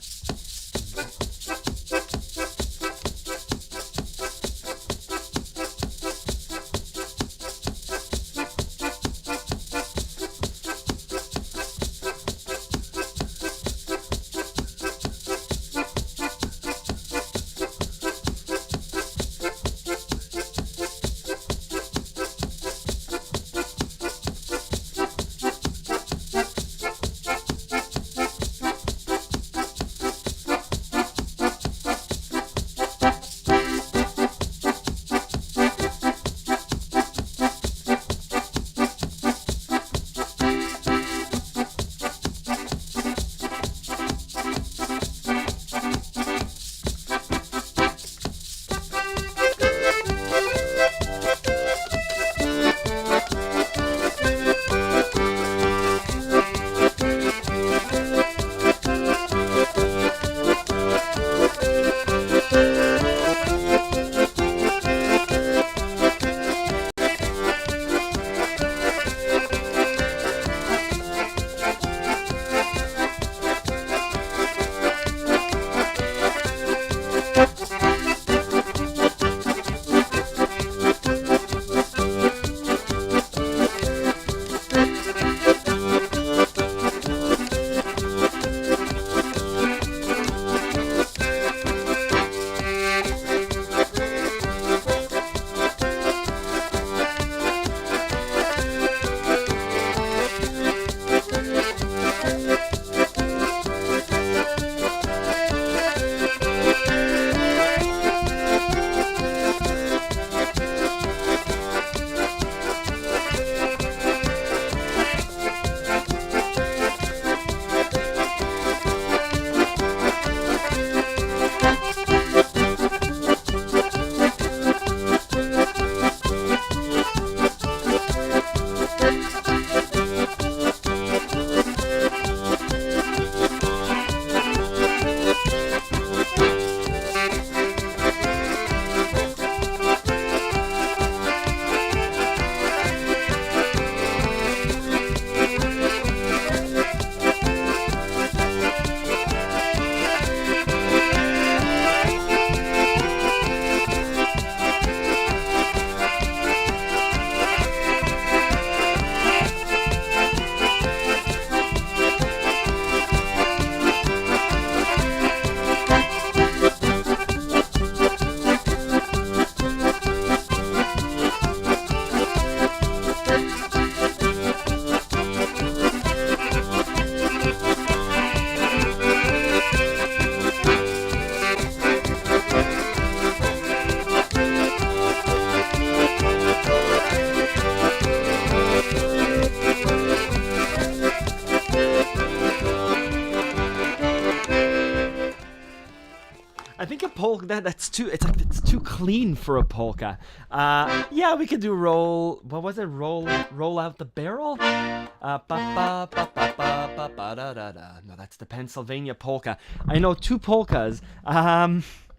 polka. That's too. It's like it's too clean for a polka. Yeah, we could do roll. What was it? Roll out the barrel. Ba ba ba ba ba ba ba da da da. No, that's the Pennsylvania polka. I know two polkas.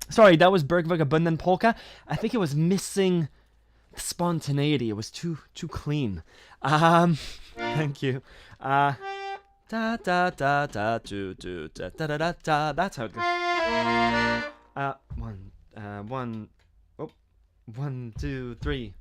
Sorry, that was Bergvagabunden polka. I think it was missing spontaneity. It was too clean. Thank you. Da da da da do do da da da da da. That's how it goes. One, two, three.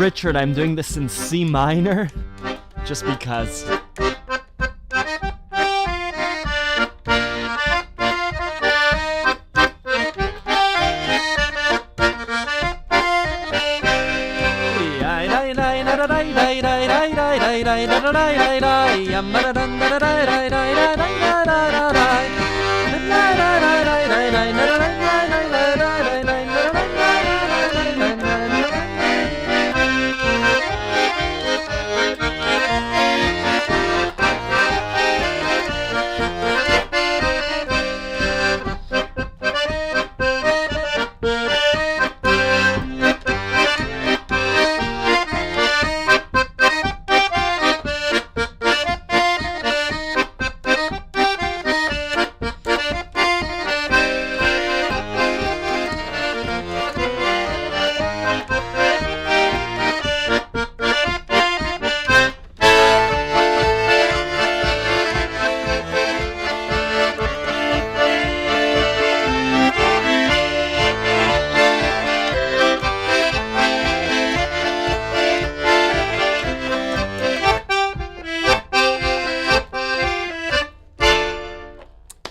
Richard, I'm doing this in C minor, just because.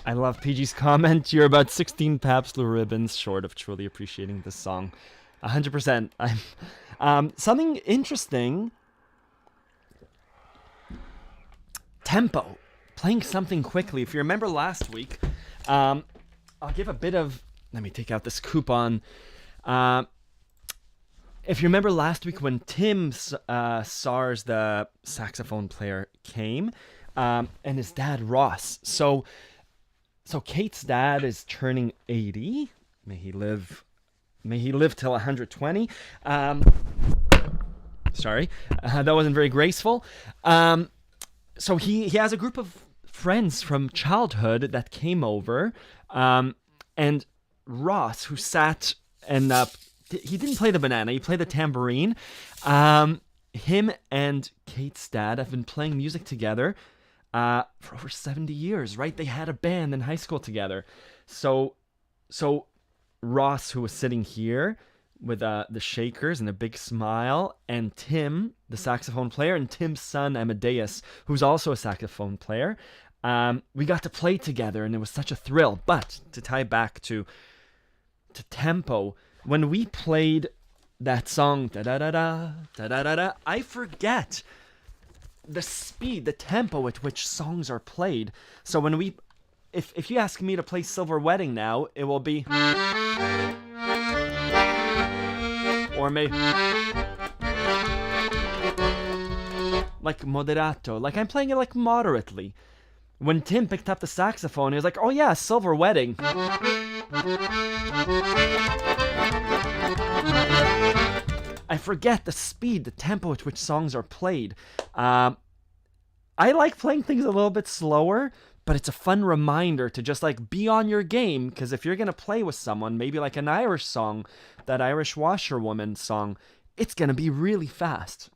I love PG's comment. You're about 16 Pabst Blue Ribbons short of truly appreciating this song. 100%. Something interesting. Tempo. Playing something quickly. If you remember last week, I'll give a bit of... Let me take out this coupon. If you remember last week when Tim Sars, the saxophone player, came, and his dad, Ross. So Kate's dad is turning 80. May he live till 120. Sorry, that wasn't very graceful. So he has a group of friends from childhood that came over, and Ross, who sat and he didn't play the banana, he played the tambourine. Him and Kate's dad have been playing music together for over 70 years, right? They had a band in high school together. So Ross, who was sitting here with the Shakers and a big smile, and Tim, the saxophone player, and Tim's son, Amadeus, who's also a saxophone player, we got to play together, and it was such a thrill. But to tie back to tempo, when we played that song, da-da-da-da, da-da-da-da, I forget the speed, the tempo at which songs are played. So when if you ask me to play Silver Wedding now, it will be, or maybe like moderato, like I'm playing it like moderately. When Tim picked up the saxophone, he was like, oh yeah, Silver Wedding. I forget the speed, the tempo at which songs are played. I like playing things a little bit slower, but it's a fun reminder to just like be on your game, because if you're going to play with someone, maybe like an Irish song, that Irish washerwoman song, it's going to be really fast.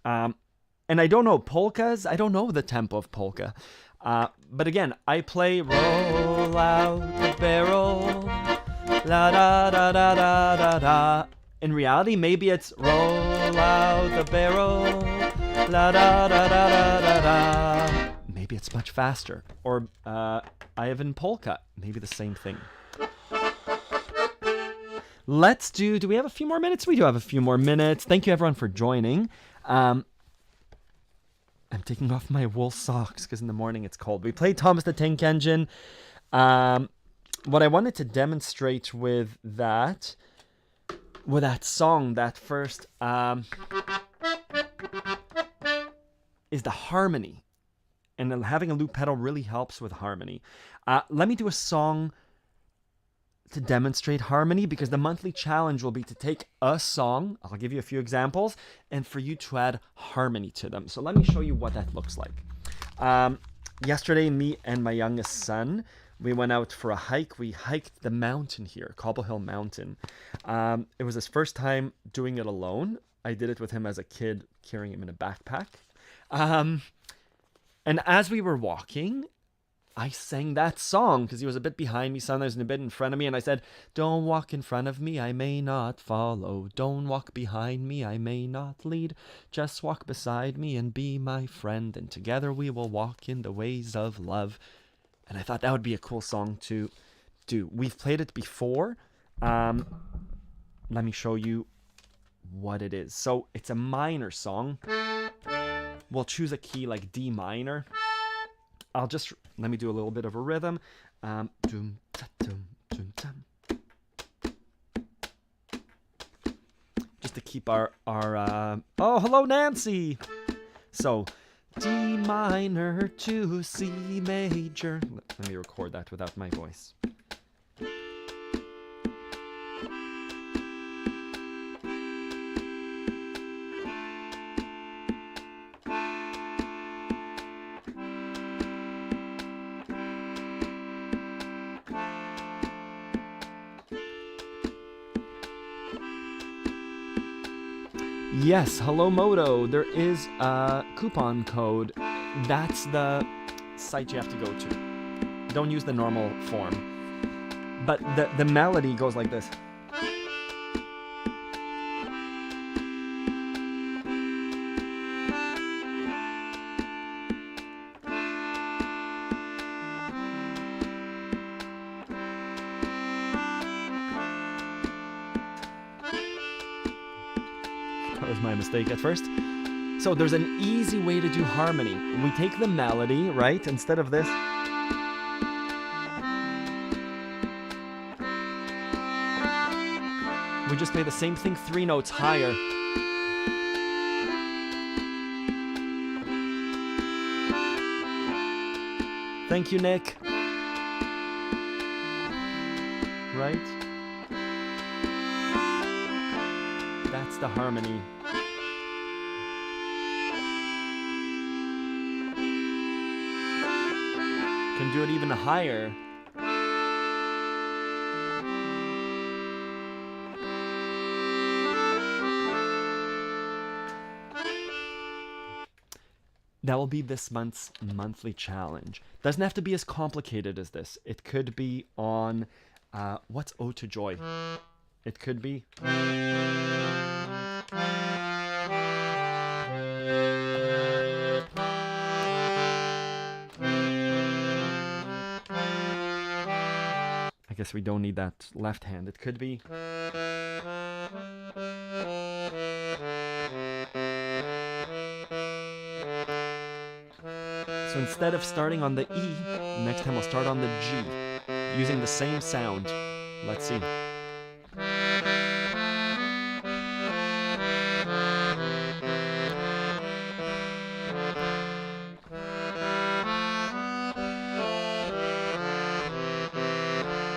And I don't know polkas. I don't know the tempo of polka. But again, I play roll out the barrel, la da da da da da da. In reality, maybe it's roll out the barrel, la da da da da da da. Maybe it's much faster. Or Ivan Polka, maybe the same thing. Do we have a few more minutes? We do have a few more minutes. Thank you everyone for joining. I'm taking off my wool socks because in the morning it's cold. We played Thomas the Tank Engine. What I wanted to demonstrate with that song, that first, is the harmony. And then having a loop pedal really helps with harmony. Let me do a song to demonstrate harmony, because the monthly challenge will be to take a song, I'll give you a few examples, and for you to add harmony to them. So let me show you what that looks like. Yesterday, me and my youngest son, we went out for a hike. We hiked the mountain here, Cobble Hill Mountain. It was his first time doing it alone. I did it with him as a kid, carrying him in a backpack. And as we were walking, I sang that song because he was a bit behind me, sometimes a bit in front of me, and I said, "Don't walk in front of me, I may not follow. Don't walk behind me, I may not lead. Just walk beside me and be my friend, and together we will walk in the ways of love." And I thought that would be a cool song to do. We've played it before. Let me show you what it is. So it's a minor song. We'll choose a key like D minor. Let me do a little bit of a rhythm. Just to keep our oh, hello, Nancy. So D minor to C major. Let me record that without my voice. Yes, hello Moto. There is a coupon code. That's the site you have to go to. Don't use the normal form. But the melody goes like this. That was my mistake at first. So there's an easy way to do harmony. We take the melody, right? Instead of this. We just play the same thing 3 notes higher. Thank you, Nick. Right? That's the harmony. Can do it even higher. That will be this month's monthly challenge. Doesn't have to be as complicated as this. It could be on what's Ode to Joy? It could be I guess we don't need that left hand. It could be so instead of starting on the E, next time we'll start on the G, using the same sound. Let's see.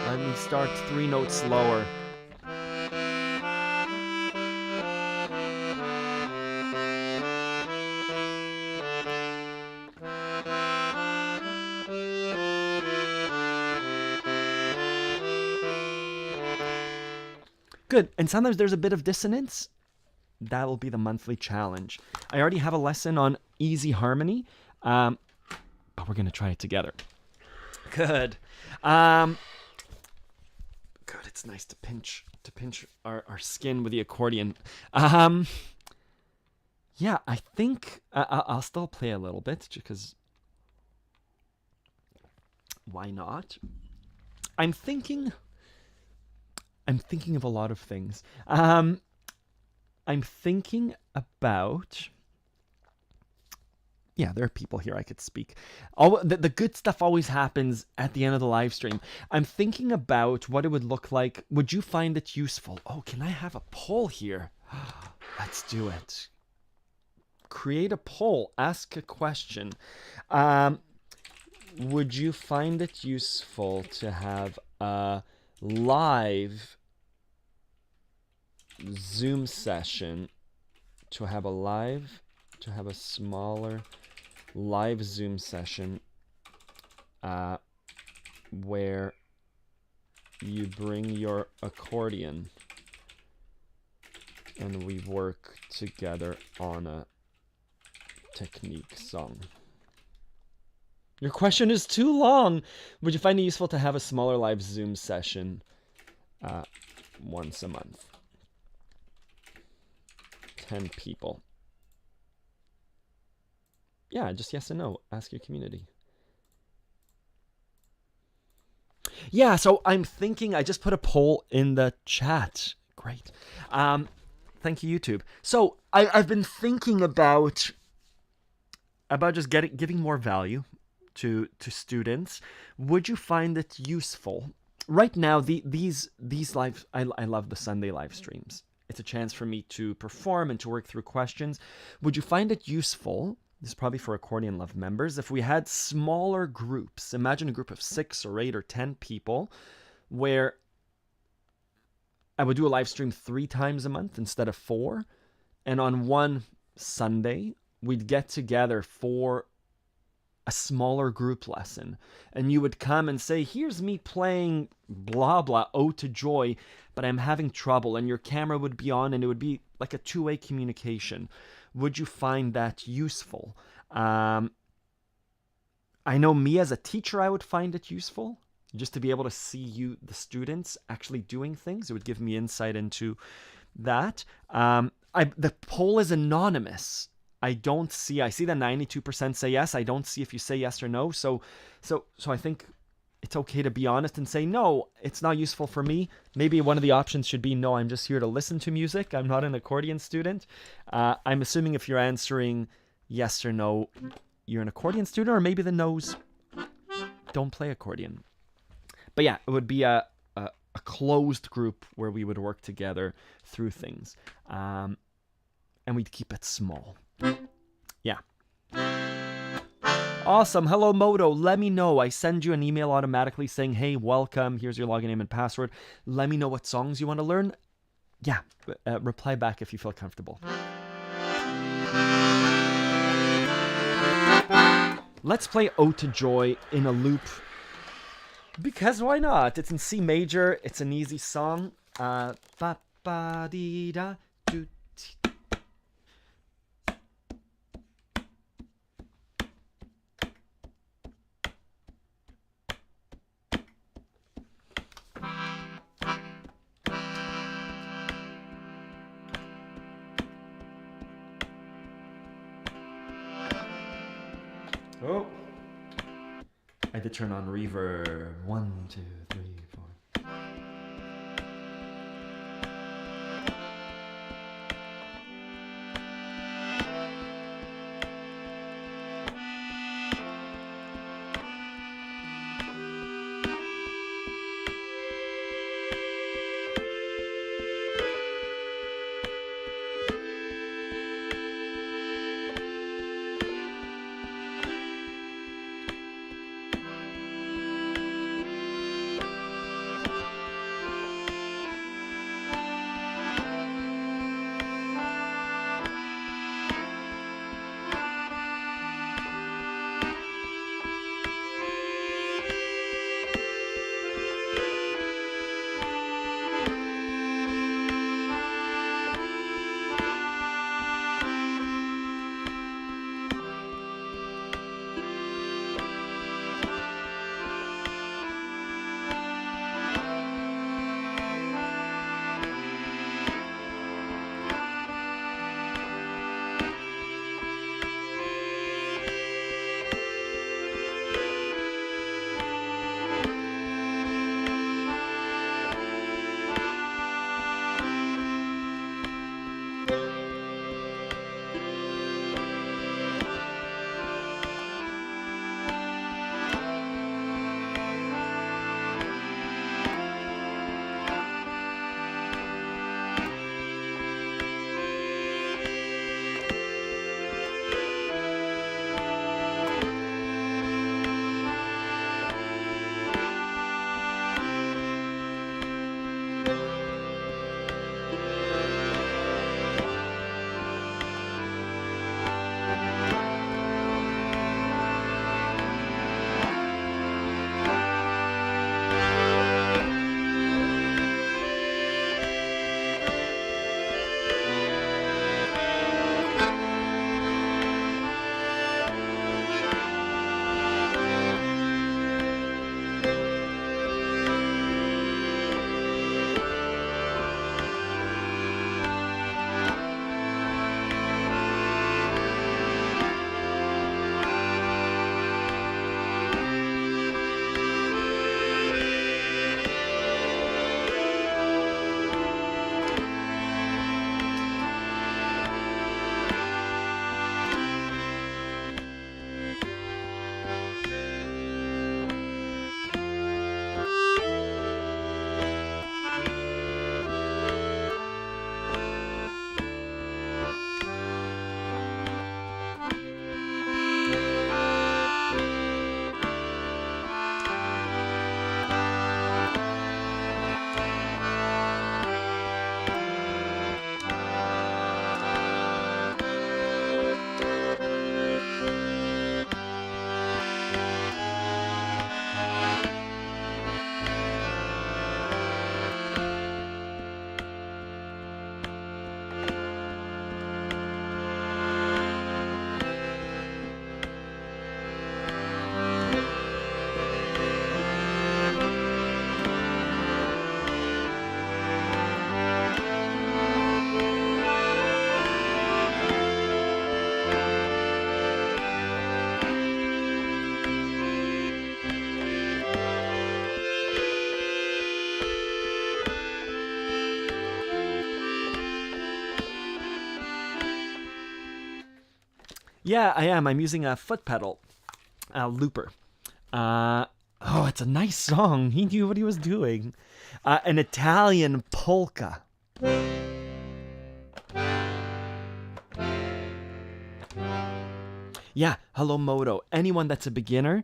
Let me start 3 notes lower. Good. And sometimes there's a bit of dissonance. That will be the monthly challenge. I already have a lesson on easy harmony, but we're going to try it together. Good. Good. It's nice to pinch our skin with the accordion. Yeah, I think I'll still play a little bit because why not? I'm thinking of a lot of things. I'm thinking about... Yeah, there are people here I could speak. The good stuff always happens at the end of the live stream. I'm thinking about what it would look like. Would you find it useful? Oh, can I have a poll here? Let's do it. Create a poll. Ask a question. Would you find it useful to have a live Zoom session? To have a smaller live Zoom session where you bring your accordion and we work together on a technique song. Your question is too long. Would you find it useful to have a smaller live Zoom session once a month? 10 people. Yeah, just yes and no. Ask your community. Yeah, so I'm thinking, I just put a poll in the chat. Great. Thank you, YouTube. So I've been thinking about just giving more value to students. Would you find it useful? Right now, these live, I love the Sunday live streams. It's a chance for me to perform and to work through questions. Would you find it useful? This is probably for Accordion Love members. If we had smaller groups, imagine a group of 6 or 8 or 10 people, where I would do a live stream 3 times a month instead of 4, and on one Sunday we'd get together for a smaller group lesson, and you would come and say, here's me playing blah blah ode to joy, but I'm having trouble, and your camera would be on and it would be like a two-way communication. Would you find that useful? I know me as a teacher, I would find it useful just to be able to see you, the students, actually doing things. It would give me insight into that. The poll is anonymous. I see that 92% say yes. I don't see if you say yes or no. So I think it's okay to be honest and say, no, it's not useful for me. Maybe one of the options should be, no, I'm just here to listen to music. I'm not an accordion student. I'm assuming if you're answering yes or no, you're an accordion student, or maybe the no's don't play accordion. But yeah, it would be a closed group where we would work together through things. And we'd keep it small. Yeah. Awesome. Hello, Moto. Let me know. I send you an email automatically saying, hey, welcome. Here's your login name and password. Let me know what songs you want to learn. Yeah. Reply back if you feel comfortable. Let's play Ode to Joy in a loop. Because why not? It's in C major. It's an easy song. Ba ba dee da do. Oh, I did turn on reverb. 1, 2, 3, 4. Yeah, I am. I'm using a foot pedal, looper. Oh, it's a nice song. He knew what he was doing. An Italian polka. Yeah, hello Moto. Anyone that's a beginner,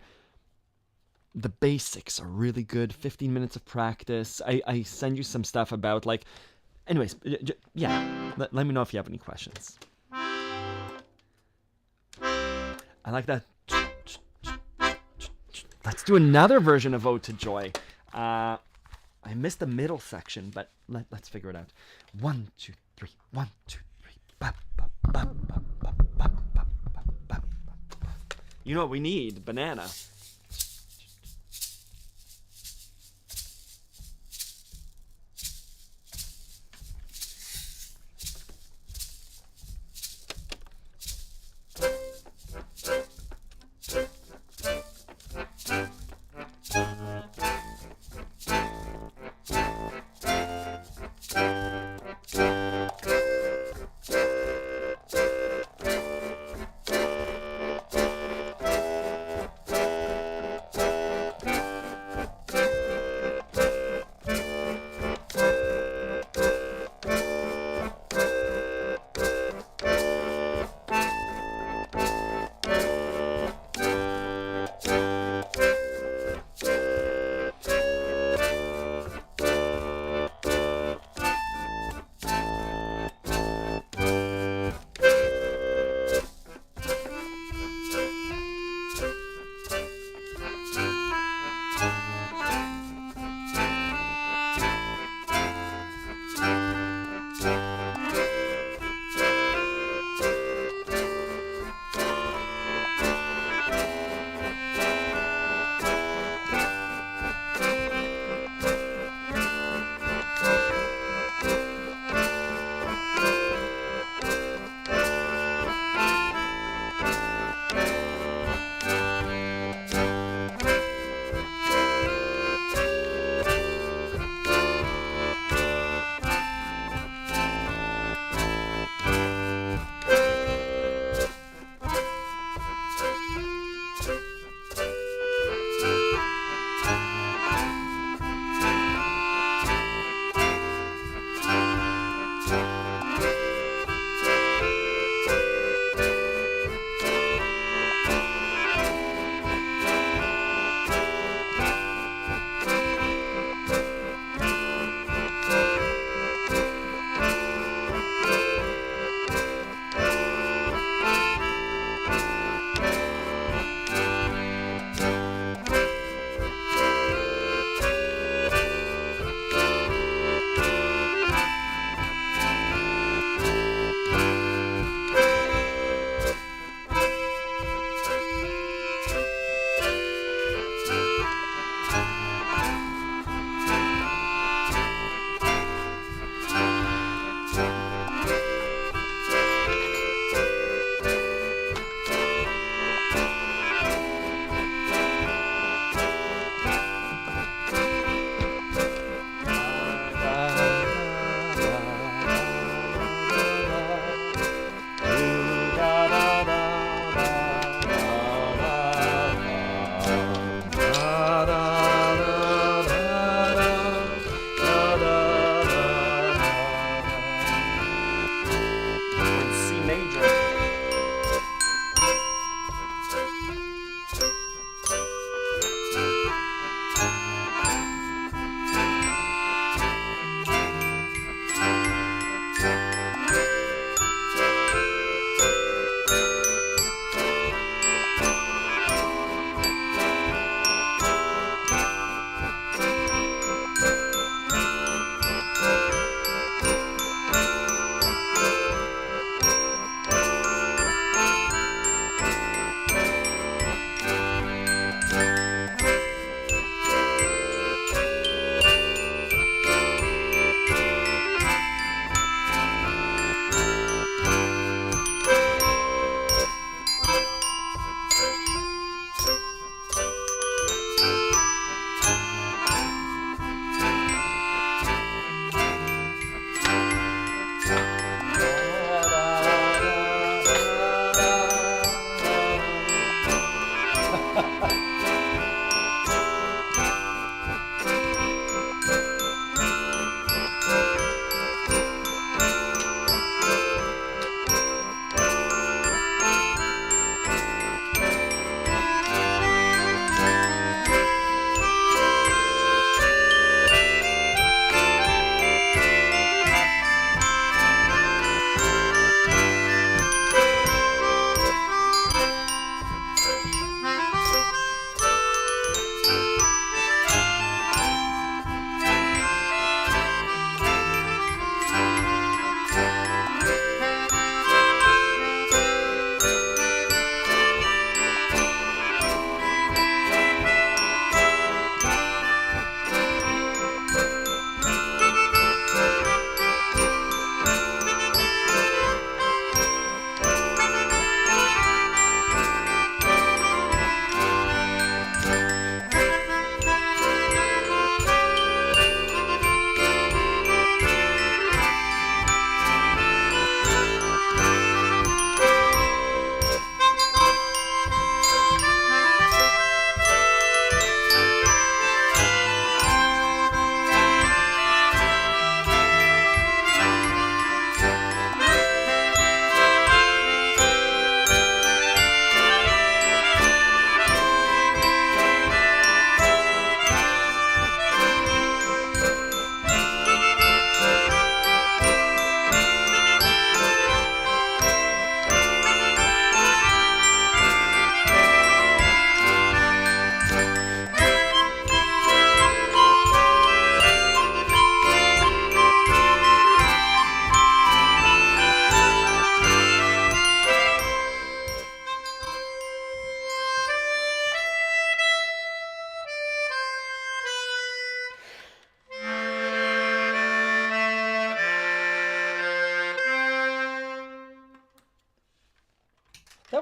the basics are really good. 15 minutes of practice. I send you some stuff about like, anyways, yeah. Let me know if you have any questions. I like that. Let's do another version of Ode to Joy. I missed the middle section, but let's figure it out. 1, 2, 3. 1, 2, 3. Ba, ba, ba, ba, ba, ba, ba, ba, ba. You know what we need? Banana.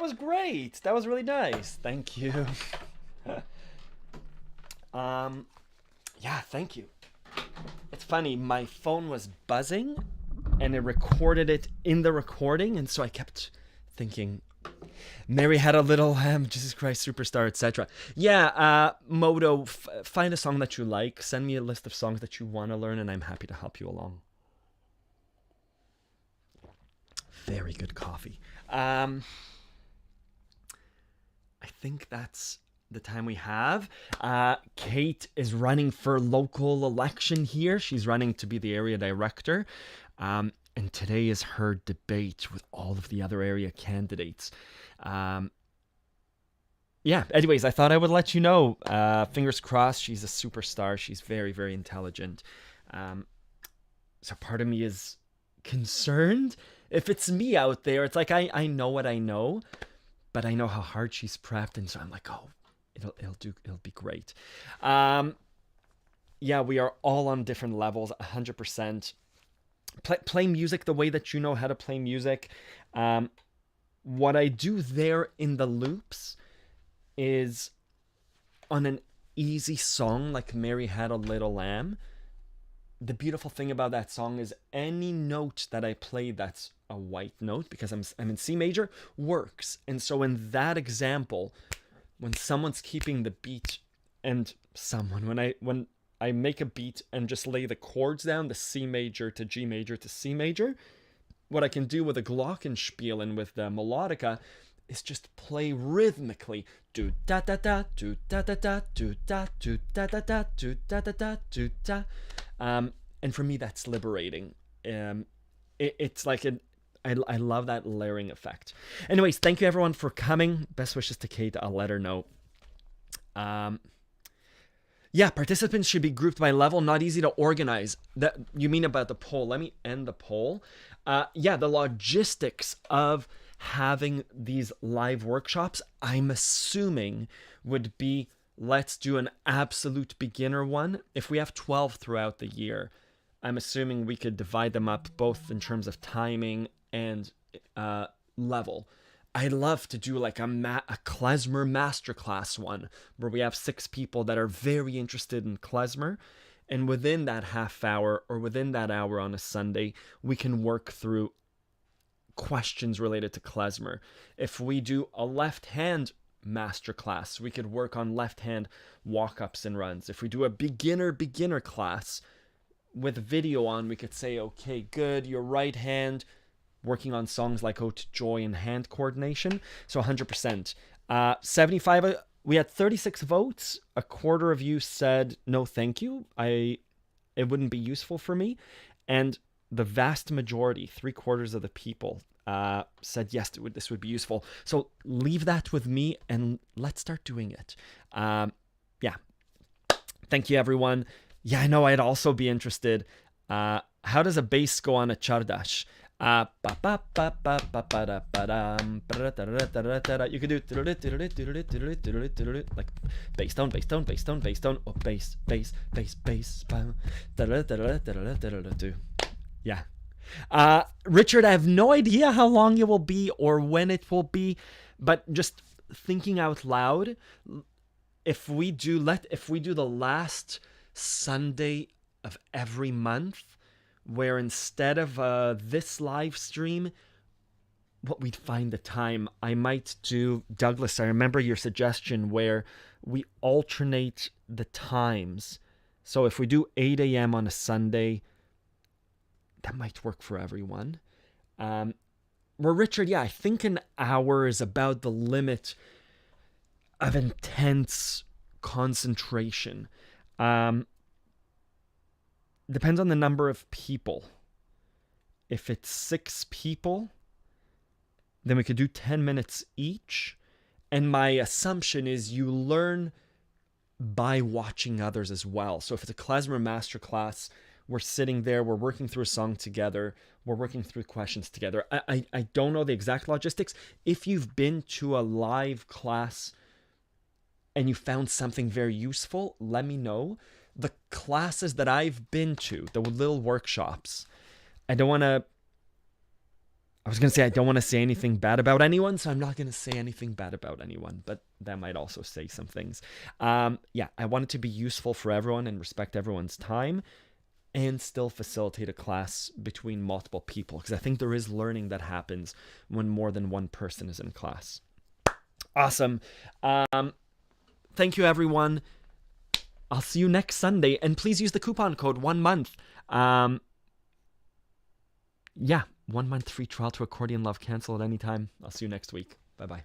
was great. That was really nice. Thank you. Yeah, thank you. It's funny, my phone was buzzing and it recorded it in the recording, and so I kept thinking Mary had a little Jesus Christ Superstar, etc. Yeah, Moto, find a song that you like, send me a list of songs that you want to learn, and I'm happy to help you along. Very good coffee. I think that's the time we have. Kate is running for local election here. She's running to be the area director. And today is her debate with all of the other area candidates. Yeah, anyways, I thought I would let you know. Fingers crossed, she's a superstar. She's very, very intelligent. So part of me is concerned. If it's me out there, it's like I know what I know, but I know how hard she's prepped, and so I'm like, oh, it'll be great. Yeah, we are all on different levels, 100%. Play music the way that you know how to play music. What I do there in the loops is on an easy song like Mary Had a Little Lamb. The beautiful thing about that song is any note that I play that's a white note, because I'm in C major, works. And so in that example, when someone's keeping the beat, and when I make a beat and just lay the chords down, the C major to G major to C major, what I can do with a glockenspiel and with the melodica is just play rhythmically. Do da da da, do da da da, do da do da da da, do da da da, do da. And for me, that's liberating. It's like I love that layering effect. Anyways, thank you everyone for coming. Best wishes to Kate. I'll let her know. Yeah, participants should be grouped by level. Not easy to organize. That you mean about the poll? Let me end the poll. Yeah, the logistics of having these live workshops, I'm assuming, would be, let's do an absolute beginner one. If we have 12 throughout the year, I'm assuming we could divide them up both in terms of timing and level. I'd love to do like a klezmer masterclass one where we have 6 people that are very interested in klezmer, and within that half hour or within that hour on a Sunday, we can work through questions related to klezmer. If we do a left hand masterclass, we could work on left hand walk-ups and runs. If we do a beginner class with video on, we could say, okay, good, your right hand, working on songs like Ode to Joy and hand coordination. So 100%. 75, we had 36 votes. A quarter of you said, no, thank you. It wouldn't be useful for me. And the vast majority, 3/4 of the people, said yes, this would be useful. So leave that with me and let's start doing it. Yeah. Thank you, everyone. Yeah, I know I'd also be interested. How does a bass go on a chardash? You could do like bass tone, bass tone, bass tone, bass tone, oh, bass, bass, bass, bass. Yeah. Richard, I have no idea how long it will be or when it will be, but just thinking out loud, if we do the last Sunday of every month, where instead of this live stream, what we'd find the time, I might do, Douglas, I remember your suggestion where we alternate the times. So if we do 8 a.m. on a Sunday, that might work for everyone. Well, Richard, yeah, I think an hour is about the limit of intense concentration. Depends on the number of people. If it's 6 people, then we could do 10 minutes each. And my assumption is you learn by watching others as well. So if it's a klezmer masterclass, we're sitting there, we're working through a song together, we're working through questions together. I don't know the exact logistics. If you've been to a live class and you found something very useful, let me know. The classes that I've been to, the little workshops, I don't want to I was going to say I don't want to say anything bad about anyone, so I'm not going to say anything bad about anyone, but that might also say some things. Yeah, I want it to be useful for everyone and respect everyone's time and still facilitate a class between multiple people, because I think there is learning that happens when more than one person is in class. Awesome. Thank you, everyone. I'll see you next Sunday, and please use the coupon code 1 month. Yeah, 1 month free trial to Accordion Love. Cancel at any time. I'll see you next week. Bye-bye.